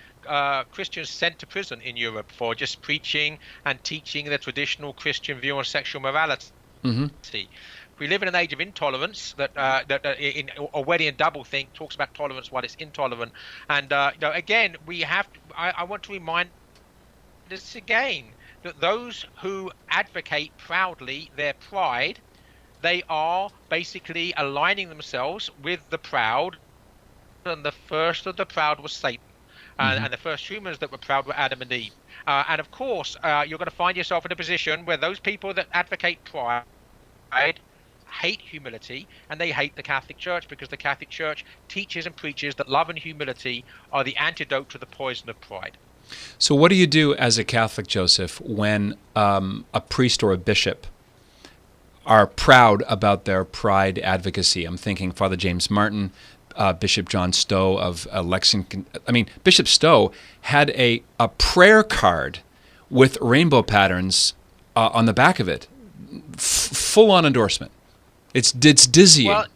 Christians sent to prison in Europe for just preaching and teaching the traditional Christian view on sexual morality. We live in an age of intolerance that in already in doublethink talks about tolerance while it's intolerant. And again, we have. I want to remind this again that those who advocate proudly their pride, they are basically aligning themselves with the proud, and the first of the proud was Satan. And the first humans that were proud were Adam and Eve. And of course, you're going to find yourself in a position where those people that advocate pride hate humility, and they hate the Catholic Church, because the Catholic Church teaches and preaches that love and humility are the antidote to the poison of pride. So what do you do as a Catholic, Joseph, when a priest or a bishop are proud about their pride advocacy? I'm thinking Father James Martin, Bishop John Stowe of Lexington. I mean, Bishop Stowe had a prayer card with rainbow patterns on the back of it, full-on endorsement. It's dizzying. Well,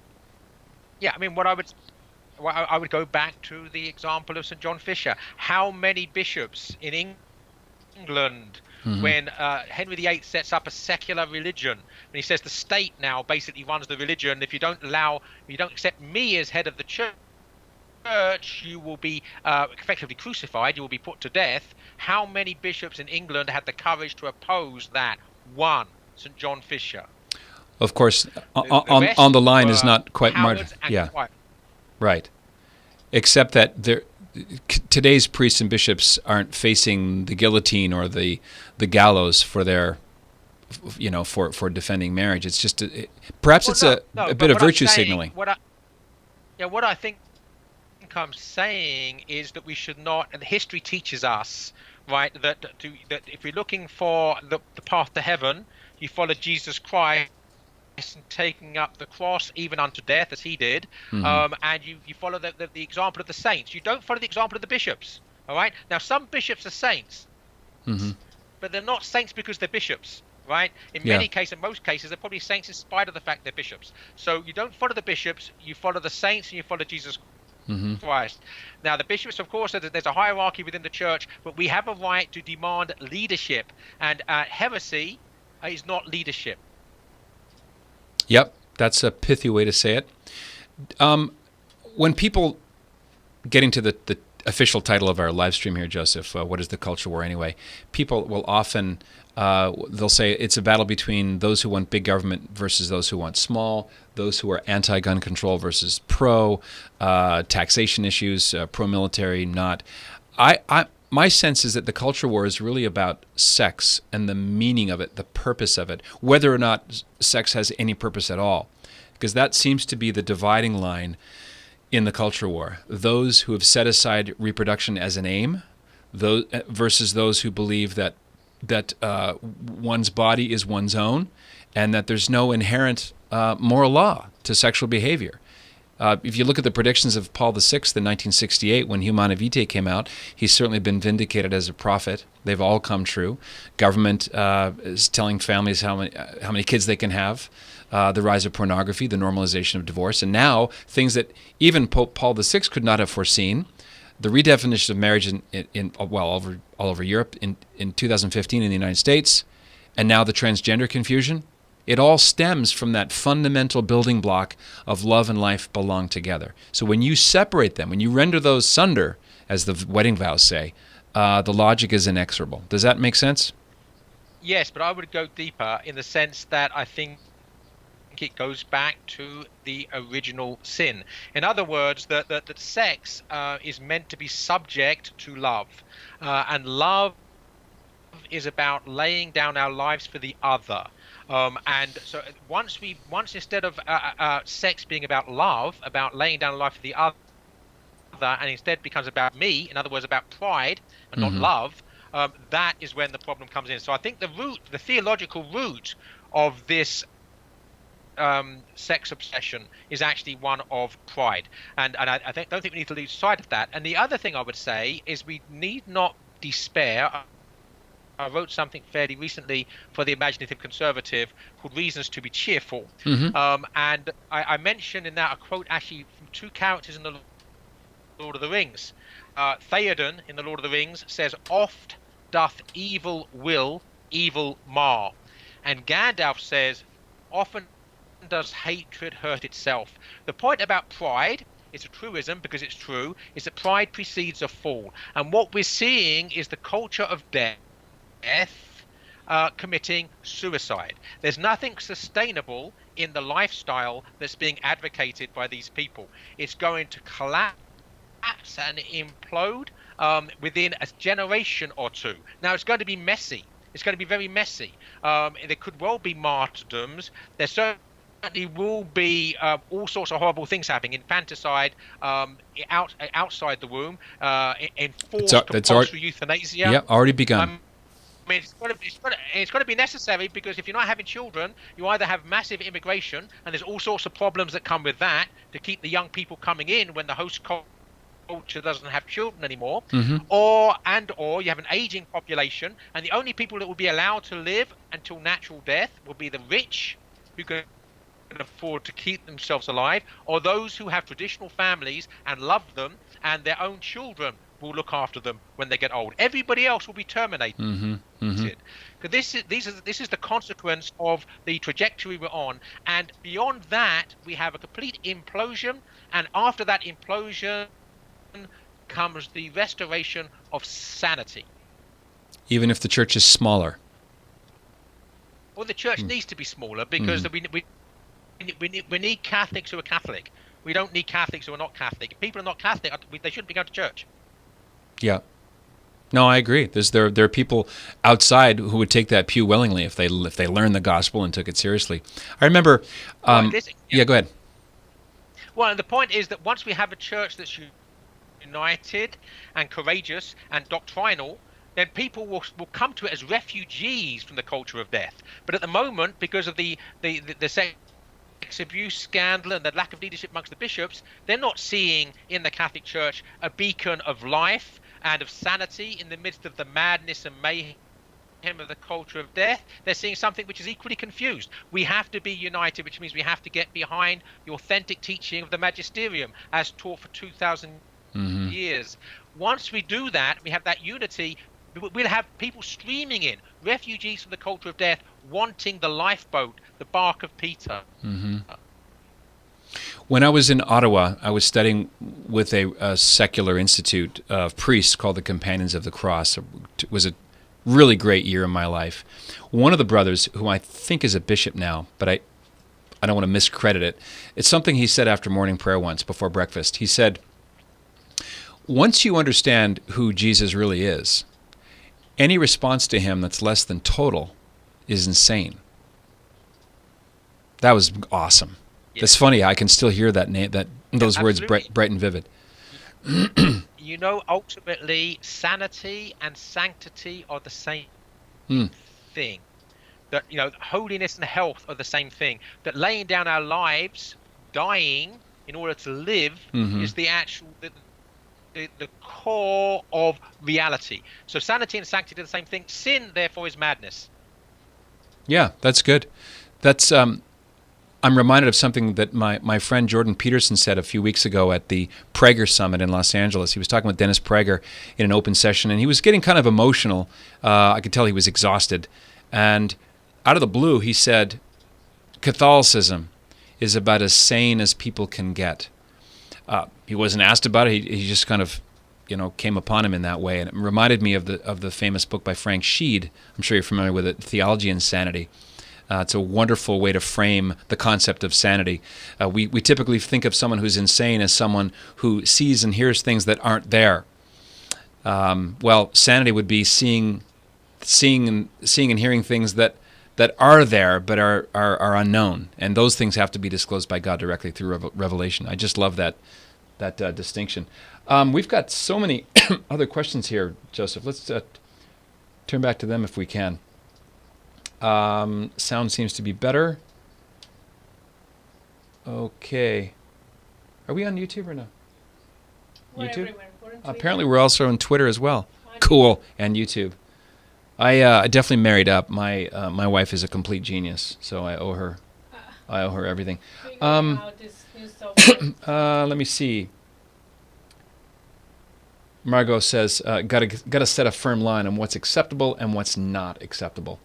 yeah, I mean, I would go back to the example of St. John Fisher. How many bishops in England, when Henry VIII sets up a secular religion, and he says the state now basically runs the religion, if you don't accept me as head of the church, you will be effectively crucified, you will be put to death. How many bishops in England had the courage to oppose that? One, St. John Fisher. Of course, on the line is not quite martyr. Yeah, right. Except that today's priests and bishops aren't facing the guillotine or the gallows for their, for defending marriage. It's just perhaps it's a bit of virtue signaling. What I think I'm saying is that we should not. And history teaches us, right, that if you're looking for the path to heaven, you follow Jesus Christ and taking up the cross even unto death, as he did, and you follow the example of the saints. You don't follow the example of the bishops. All right, now some bishops are saints, but they're not saints because they're bishops, right? In most cases they're probably saints in spite of the fact they're bishops. So you don't follow the bishops, you follow the saints, and you follow Jesus Christ. Now the bishops, of course, there's a hierarchy within the church, but we have a right to demand leadership, and heresy is not leadership. Yep, that's a pithy way to say it. When people, getting to the official title of our live stream here, Joseph, what is the culture war anyway? People will often, they'll say it's a battle between those who want big government versus those who want small, those who are anti-gun control versus pro, taxation issues, pro-military, not. My sense is that the culture war is really about sex and the meaning of it, the purpose of it, whether or not sex has any purpose at all, because that seems to be the dividing line in the culture war. Those who have set aside reproduction as an aim, versus those who believe that one's body is one's own, and that there's no inherent moral law to sexual behavior. If you look at the predictions of Paul VI in 1968, when Humanae Vitae came out, he's certainly been vindicated as a prophet. They've all come true. Government is telling families how many kids they can have, the rise of pornography, the normalization of divorce, and now things that even Pope Paul VI could not have foreseen, the redefinition of marriage all over Europe in 2015 in the United States, and now the transgender confusion. It all stems from that fundamental building block of love and life belong together. So when you separate them, when you render those sunder, as the wedding vows say, the logic is inexorable. Does that make sense? Yes, but I would go deeper in the sense that I think it goes back to the original sin. In other words, that sex is meant to be subject to love, and love is about laying down our lives for the other. And so once instead of sex being about love, about laying down life for the other, and instead becomes about me, in other words, about pride and not love, that is when the problem comes in. So I think the theological root of this sex obsession is actually one of pride, and I don't think we need to lose sight of that. And the other thing I would say is we need not despair. I wrote something fairly recently for the Imaginative Conservative called Reasons to be Cheerful. And I mentioned in that a quote actually from two characters in the Lord of the Rings. Theoden in the Lord of the Rings says, "Oft doth evil will evil mar." And Gandalf says, "Often does hatred hurt itself." The point about pride, it's a truism because it's true, is that pride precedes a fall. And what we're seeing is the culture of death committing suicide. There's nothing sustainable in the lifestyle that's being advocated by these people. It's going to collapse and implode within a generation or two. Now, it's going to be messy. It's going to be very messy. There could well be martyrdoms. There certainly will be all sorts of horrible things happening: infanticide, outside the womb, enforced compulsory euthanasia. Yeah, already begun. I mean, it's got to be necessary, because if you're not having children, you either have massive immigration, and there's all sorts of problems that come with that to keep the young people coming in when the host culture doesn't have children anymore, or you have an aging population, and the only people that will be allowed to live until natural death will be the rich, who can afford to keep themselves alive, or those who have traditional families and love them, and their own children will look after them when they get old. Everybody else will be terminated. This is the consequence of the trajectory we're on. And beyond that, we have a complete implosion. And after that implosion comes the restoration of sanity. Even if the church is smaller. Well, the church needs to be smaller, because we need Catholics who are Catholic. We don't need Catholics who are not Catholic. If people are not Catholic, they shouldn't be going to church. Yeah. No, I agree. There are people outside who would take that pew willingly if they learned the gospel and took it seriously. I remember. Go ahead. Well, and the point is that once we have a church that's united and courageous and doctrinal, then people will come to it as refugees from the culture of death. But at the moment, because of the sex abuse scandal and the lack of leadership amongst the bishops, they're not seeing in the Catholic Church a beacon of life and of sanity in the midst of the madness and mayhem of the culture of death. They're seeing something which is equally confused. We have to be united, which means we have to get behind the authentic teaching of the magisterium as taught for 2,000 years. Once we do that, we have that unity, we'll have people streaming in, refugees from the culture of death, wanting the lifeboat, the bark of Peter. When I was in Ottawa, I was studying with a secular institute of priests called the Companions of the Cross. It was a really great year in my life. One of the brothers, who I think is a bishop now, but I don't want to miscredit it, it's something he said after morning prayer once before breakfast. He said, once you understand who Jesus really is, any response to him that's less than total is insane. That was awesome. Yes. That's funny. I can still hear those words bright and vivid. You know, ultimately, sanity and sanctity are the same thing. That, you know, holiness and health are the same thing. That laying down our lives, dying in order to live, is the actual the core of reality. So sanity and sanctity are the same thing. Sin, therefore, is madness. Yeah, that's good. That's I'm reminded of something that my friend Jordan Peterson said a few weeks ago at the Prager Summit in Los Angeles. He was talking with Dennis Prager in an open session, and he was getting kind of emotional. I could tell he was exhausted. And out of the blue, he said, Catholicism is about as sane as people can get. He wasn't asked about it. He just kind of, came upon him in that way. And it reminded me of the famous book by Frank Sheed. I'm sure you're familiar with it, Theology Insanity. It's a wonderful way to frame the concept of sanity. We typically think of someone who's insane as someone who sees and hears things that aren't there. Well, sanity would be seeing and hearing things that are there but are unknown, and those things have to be disclosed by God directly through revelation. I just love that distinction. We've got so many other questions here, Joseph. Let's turn back to them if we can. Sound seems to be better. Okay. Are we on YouTube or no? We're YouTube? everywhere. We're on Twitter. Apparently we're also on Twitter as well. Cool. And YouTube. I definitely married up. My wife is a complete genius, so I owe her everything. Figuring out this new software. Let me see. Margot says, gotta set a firm line on what's acceptable and what's not acceptable.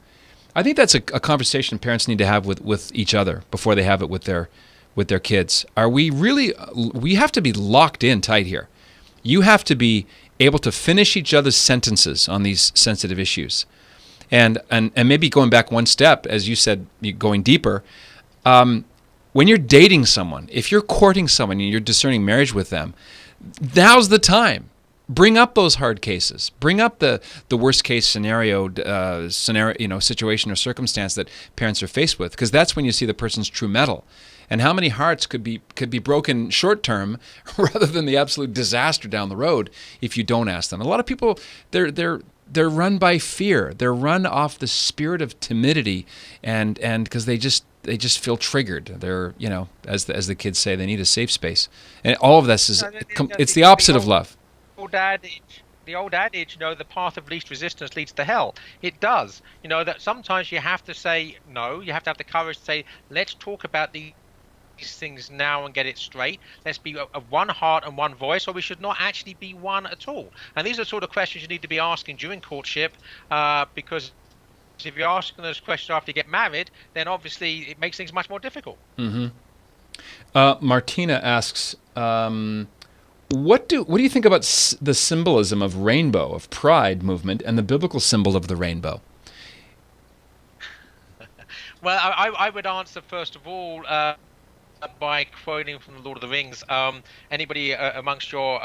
I think that's a conversation parents need to have with each other before they have it with their kids. Are we really? We have to be locked in tight here. You have to be able to finish each other's sentences on these sensitive issues, and maybe going back one step, as you said, going deeper. When you're dating someone, if you're courting someone and you're discerning marriage with them, now's the time bring up those hard cases. Bring up the worst case scenario, situation or circumstance that parents are faced with, because that's when you see the person's true mettle. And how many hearts could be broken short term rather than the absolute disaster down the road if you don't ask them. A lot of people, they're run by fear. They're run off the spirit of timidity, and because they just feel triggered. They're, as the kids say, they need a safe space. And all of this is it's the opposite of love. The old adage, the path of least resistance leads to hell. It does. That sometimes you have to say no. You have to have the courage to say, let's talk about these things now and get it straight. Let's be a one heart and one voice, or we should not actually be one at all. And these are the sort of questions you need to be asking during courtship, because if you're asking those questions after you get married, then obviously it makes things much more difficult. Martina asks, what do you think about the symbolism of rainbow, of pride movement, and the biblical symbol of the rainbow? Well, I would answer first of all by quoting from the Lord of the Rings. Anybody amongst your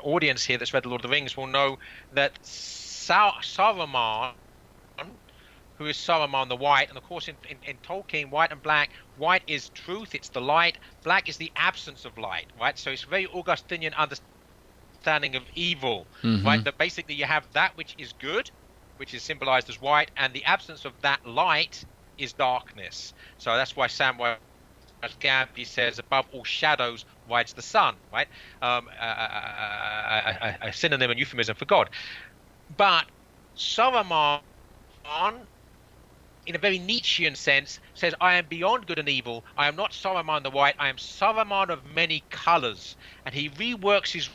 audience here that's read the Lord of the Rings will know that Saruman, who is Saruman the White, and of course in Tolkien, white and black, white is truth, it's the light, black is the absence of light, right? So it's a very Augustinian understanding of evil, right? That basically you have that which is good, which is symbolized as white, and the absence of that light is darkness. So that's why Samwise Gamgee says, above all shadows rides the sun, right? A synonym and euphemism for God. But Saruman, in a very Nietzschean sense, says, I am beyond good and evil. I am not Saruman the White. I am Saruman of many colors. And he reworks his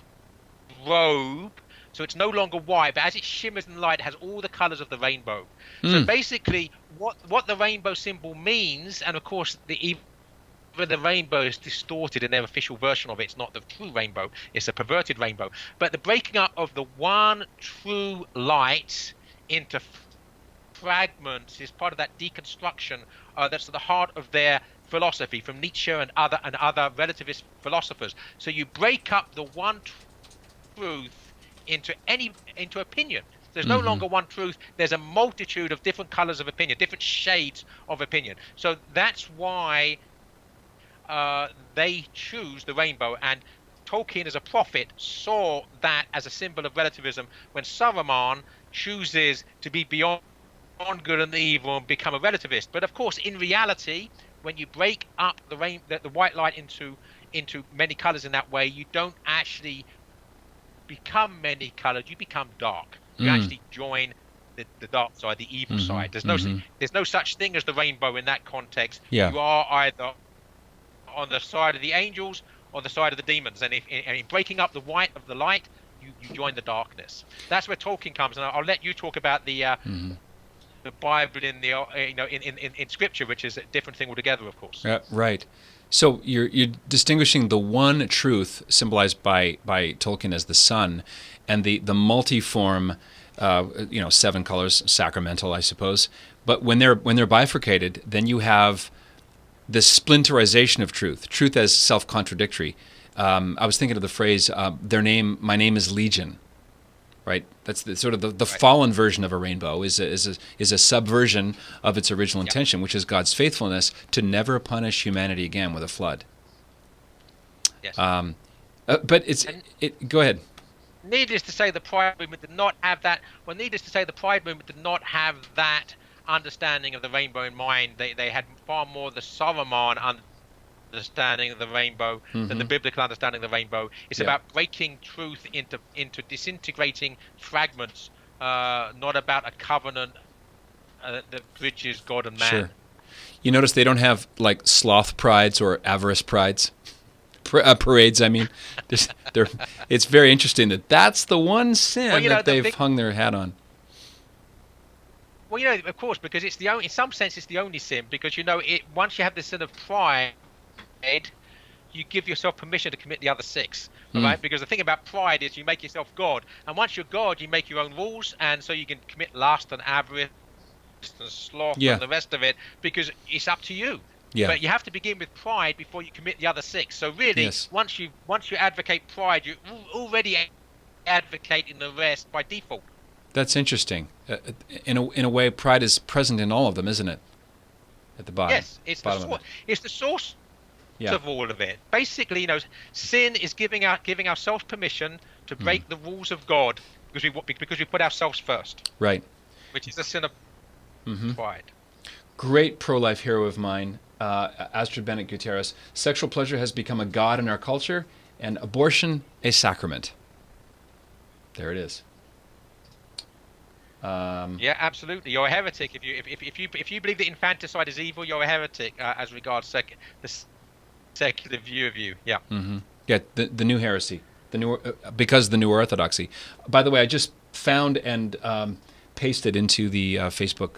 robe so it's no longer white, but as it shimmers in light, it has all the colors of the rainbow. So basically, what the rainbow symbol means, and of course the rainbow is distorted in their official version of it. It's not the true rainbow, it's a perverted rainbow. But the breaking up of the one true light into fragments is part of that deconstruction that's at the heart of their philosophy, from Nietzsche and other relativist philosophers. So you break up the one truth into opinion. There's no longer one truth. There's a multitude of different colors of opinion, different shades of opinion. So that's why they choose the rainbow. And Tolkien, as a prophet, saw that as a symbol of relativism when Saruman chooses to be beyond good and evil and become a relativist. But of course, in reality, when you break up the white light into many colors in that way, you don't actually become many colored. You become dark. You actually join the dark side, the evil side. There's no such thing as the rainbow in that context. Yeah. You are either on the side of the angels or the side of the demons. And in breaking up the white of the light, you join the darkness. That's where Tolkien comes. And I'll let you talk about the Bible in the in Scripture, which is a different thing altogether, of course. Right. So you're distinguishing the one truth symbolized by Tolkien as the sun, and the multiform, seven colors, sacramental, I suppose. But when they're bifurcated, then you have the splinterization of truth as self-contradictory. I was thinking of the phrase, my name is Legion. Right, that's the fallen version of a rainbow is a subversion of its original intention, which is God's faithfulness to never punish humanity again with a flood. Yes. But go ahead. Needless to say, the Pride movement did not have that. Well, needless to say, the Pride movement did not have that understanding of the rainbow in mind. They had far more the Saruman understanding of the rainbow than the biblical understanding of the rainbow. It's about breaking truth into disintegrating fragments, not about a covenant that bridges God and man. Sure. You notice they don't have like sloth prides or avarice prides, parades. I mean, it's very interesting that's the one sin that they've hung their hat on. Well, of course, because it's the only, in some sense, it's the only sin, because once you have this sin of pride, you give yourself permission to commit the other six, right? Because the thing about pride is you make yourself God, and once you're God, you make your own rules, and so you can commit lust and avarice and sloth and the rest of it, because it's up to you. Yeah. But you have to begin with pride before you commit the other six. So really, once you advocate pride, you're already advocating the rest by default. That's interesting. In a way, pride is present in all of them, isn't it? At the bottom. Yes, it's the source Yeah. of all of it. Basically, sin is giving ourselves permission to break the rules of God because we put ourselves first. Right. Which is the sin of pride. Great pro-life hero of mine, Astrid Bennett Gutierrez. Sexual pleasure has become a god in our culture, and abortion a sacrament. There it is. Yeah, absolutely. You're a heretic if you believe that infanticide is evil. You're a heretic as regards the secular view of you. Yeah. Mm-hmm. Yeah. The new heresy, because the new orthodoxy. By the way, I just found and pasted into the Facebook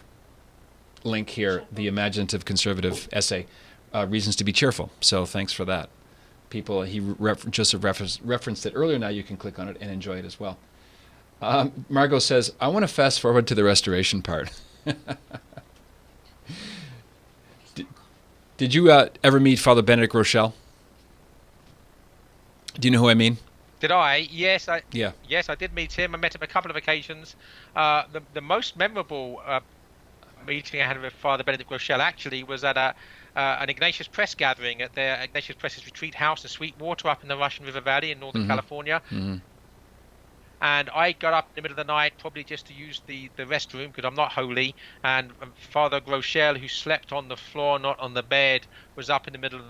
link here the imaginative conservative essay, "Reasons to be Cheerful." So thanks for that. People, Joseph referenced it earlier. Now you can click on it and enjoy it as well. Margot says, I want to fast forward to the restoration part. Did you ever meet Father Benedict Groeschel? Do you know who I mean? Did I? Yes, Yeah. Yes, I did meet him. I met him a couple of occasions. The most memorable meeting I had with Father Benedict Groeschel actually was at an Ignatius Press gathering at their Ignatius Press's retreat house in Sweetwater up in the Russian River Valley in Northern California. Mm-hmm. And I got up in the middle of the night, probably just to use the restroom because I'm not holy. And Father Groeschel, who slept on the floor, not on the bed, was up in the middle of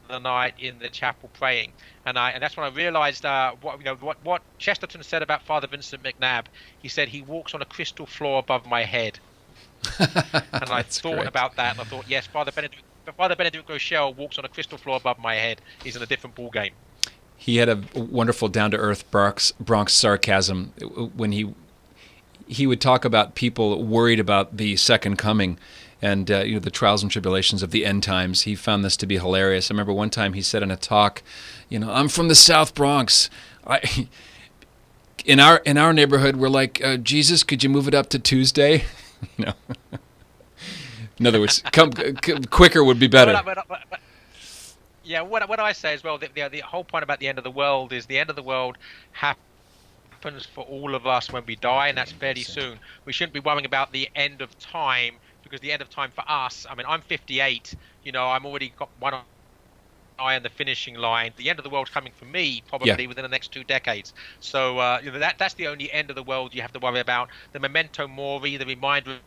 the night in the chapel praying. And that's when I realized what Chesterton said about Father Vincent McNabb. He said he walks on a crystal floor above my head. And I thought about that, and I thought, yes, Father Benedict Groeschel walks on a crystal floor above my head. He's in a different ball game. He had a wonderful down-to-earth Bronx sarcasm when he would talk about people worried about the second coming and the trials and tribulations of the end times. He found this to be hilarious. I remember one time he said in a talk, I'm from the South Bronx. In our neighborhood, we're like, Jesus, could you move it up to Tuesday? In other words, quicker would be better. Yeah, what I say as well, the whole point about the end of the world is the end of the world happens for all of us when we die, and that's fairly soon. We shouldn't be worrying about the end of time, because the end of time for us, I mean, I'm 58, I'm already got one eye on the finishing line. The end of the world's coming for me probably within the next 2 decades. So that's the only end of the world you have to worry about. The memento mori, the reminder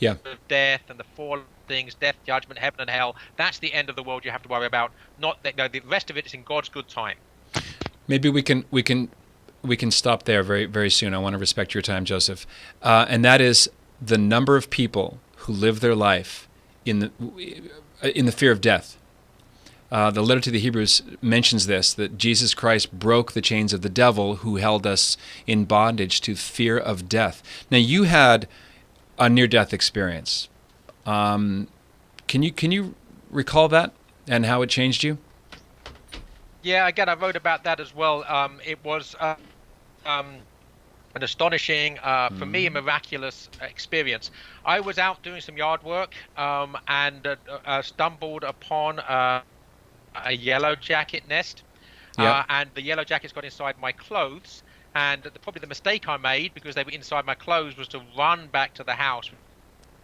of death and the four things, death, judgment, heaven and hell. That's the end of the world you have to worry about. Not that the rest of it is in God's good time. Maybe we can stop there very, very soon. I want to respect your time, Joseph. And that is the number of people who live their life in the fear of death. The letter to the Hebrews mentions this, that Jesus Christ broke the chains of the devil who held us in bondage to fear of death. Now, you had a near-death experience. Can you recall that and how it changed you? Yeah, again, I wrote about that as well. It was an astonishing, for me, a miraculous experience. I was out doing some yard work and stumbled upon a yellow jacket nest, and the yellow jackets got inside my clothes. And probably the mistake I made, because they were inside my clothes, was to run back to the house,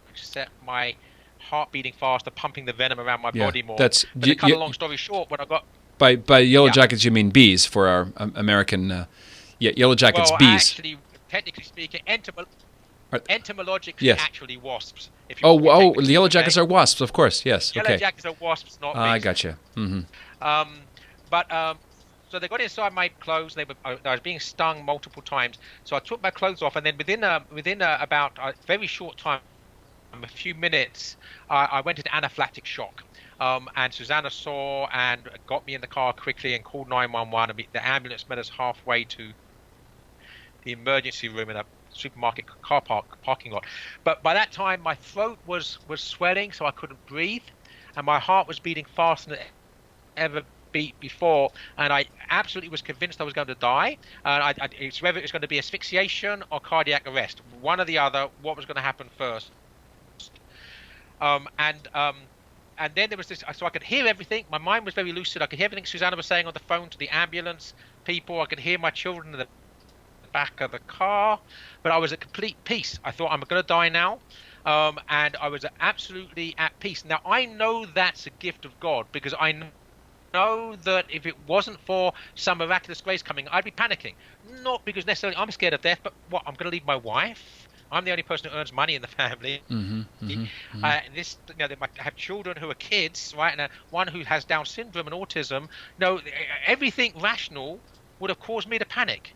which set my heart beating faster, pumping the venom around my body more. But to cut a long story short, when I got... By yellow jackets, you mean bees for our American... yellow jackets, bees. Actually, technically speaking, entomologically, actually wasps. The yellow jackets are wasps, of course, yes. Yellow jackets are wasps, not bees. I gotcha. Mm-hmm. So they got inside my clothes. I was being stung multiple times. So I took my clothes off, and then within about a very short time, a few minutes, I went into anaphylactic shock. And Susanna saw and got me in the car quickly and called 911. And the ambulance met us halfway to the emergency room in a supermarket parking lot. But by that time, my throat was swelling, so I couldn't breathe, and my heart was beating faster than it ever beat before, and I absolutely was convinced I was going to die. It's whether it was going to be asphyxiation or cardiac arrest, one or the other. What was going to happen first? And then there was this, so I could hear everything. My mind was very lucid. I could hear everything Susanna was saying on the phone to the ambulance people. I could hear my children in the back of the car, but I was at complete peace. I thought, I'm going to die now. And I was absolutely at peace. Now, I know that's a gift of God, because I know that if it wasn't for some miraculous grace coming, I'd be panicking. Not because necessarily I'm scared of death, but what, I'm going to leave my wife? I'm the only person who earns money in the family. This, they might have children who are kids, right? And one who has Down syndrome and autism. Everything rational would have caused me to panic.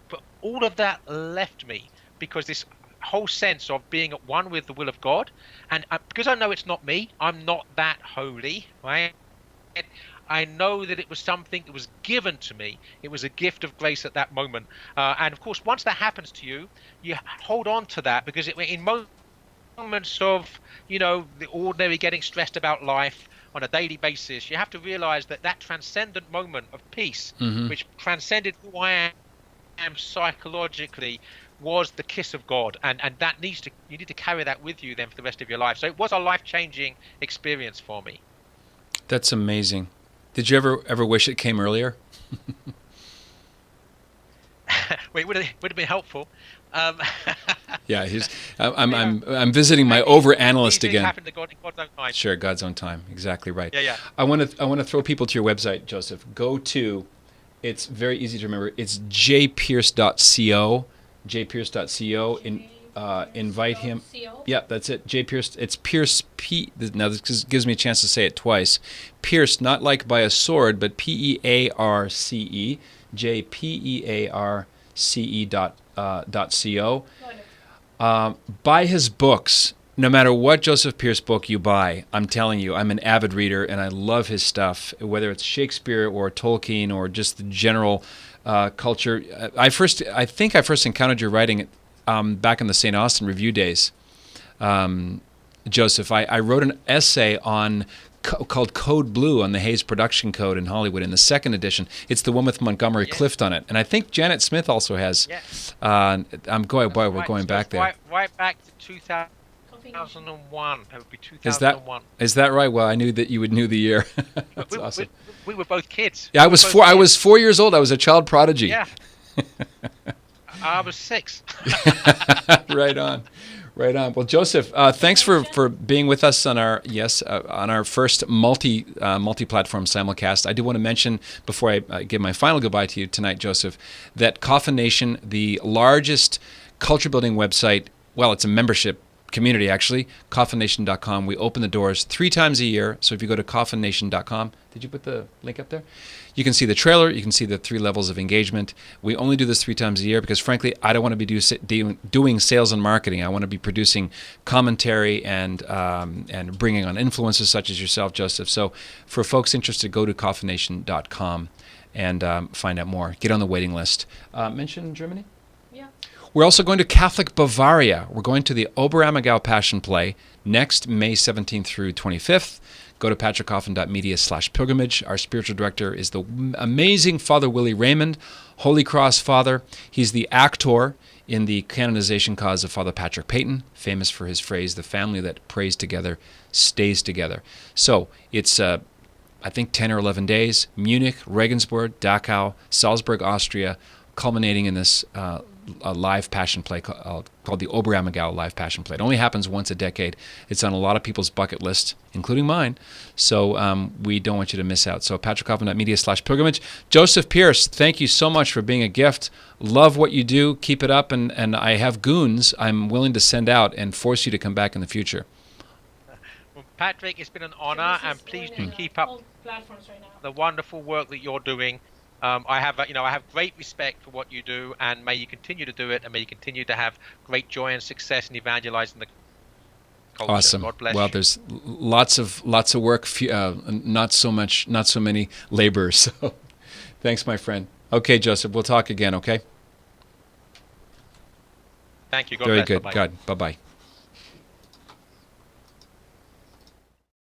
But all of that left me, because this whole sense of being at one with the will of God, and because I know it's not me, I'm not that holy, right? I know that it was something that was given to me. It was a gift of grace at that moment. And of course, once that happens to you, you hold on to that, because in moments of, the ordinary getting stressed about life on a daily basis, you have to realize that transcendent moment of peace, which transcended who I am psychologically, was the kiss of God. And that you need to carry that with you then for the rest of your life. So it was a life-changing experience for me. That's amazing. Did you ever wish it came earlier? Well, it would have been helpful. Yeah, I'm visiting my over-analyst again. Happened to God in God's own time. Sure, God's own time. Exactly right. Yeah. I want to throw people to your website, Joseph. Go to, it's very easy to remember. It's jpierce.co. jpierce.co. Invite him. Yeah, that's it. J. Pierce. It's Pierce P. Now this gives me a chance to say it twice. Pierce, not like by a sword, but Pearce. jpearce.co. Buy his books. No matter what Joseph Pierce book you buy, I'm telling you, I'm an avid reader and I love his stuff. Whether it's Shakespeare or Tolkien or just the general culture. I think I first encountered your writing back in the St. Austin Review days, Joseph. I wrote an essay called Code Blue on the Hayes Production Code in Hollywood in the second edition. It's the one with Montgomery Clift on it. And I think Janet Smith also has. Yes. We're going back there. Right back to 2001. That would be 2001. Is that right? Well, I knew that you would know the year. That's awesome. We were both kids. Yeah, I was 4 years old. I was a child prodigy. Yeah. I was 6. Right on. Well, Joseph, thanks for being with us on our first multi-platform simulcast. I do want to mention before I give my final goodbye to you tonight, Joseph, that Coffin Nation, the largest culture building website, well, it's a membership community actually, coffinnation.com. We open the doors 3 times a year. So if you go to coffinnation.com, did you put the link up there? You can see the trailer. You can see the 3 levels of engagement. We only do this 3 times a year because, frankly, I don't want to be doing sales and marketing. I want to be producing commentary and bringing on influencers such as yourself, Joseph. So for folks interested, go to coffinnation.com and find out more. Get on the waiting list. Mention Germany? Yeah. We're also going to Catholic Bavaria. We're going to the Oberammergau Passion Play next May 17th through 25th. Go to patrickcoffin.media/pilgrimage. Our spiritual director is the amazing Father Willie Raymond, Holy Cross Father. He's the actor in the canonization cause of Father Patrick Peyton, famous for his phrase, the family that prays together stays together. So it's, I think, 10 or 11 days. Munich, Regensburg, Dachau, Salzburg, Austria, culminating in this a live passion play called the Oberammergau Live Passion Play. It only happens once a decade. It's on a lot of people's bucket list, including mine. So we don't want you to miss out. So patrickcoffin.media/pilgrimage. Joseph Pierce, thank you so much for being a gift. Love what you do. Keep it up. And I have goons I'm willing to send out and force you to come back in the future. Well, Patrick, it's been an honor, and please do keep up the wonderful work that you're doing. I have great respect for what you do, and may you continue to do it, and may you continue to have great joy and success in evangelizing the culture. Awesome. God bless well, you. There's lots of work, not so many laborers. So, thanks, my friend. Okay, Joseph, we'll talk again. Okay. Thank you. God Very bless. good. Bye-bye. God, bye-bye.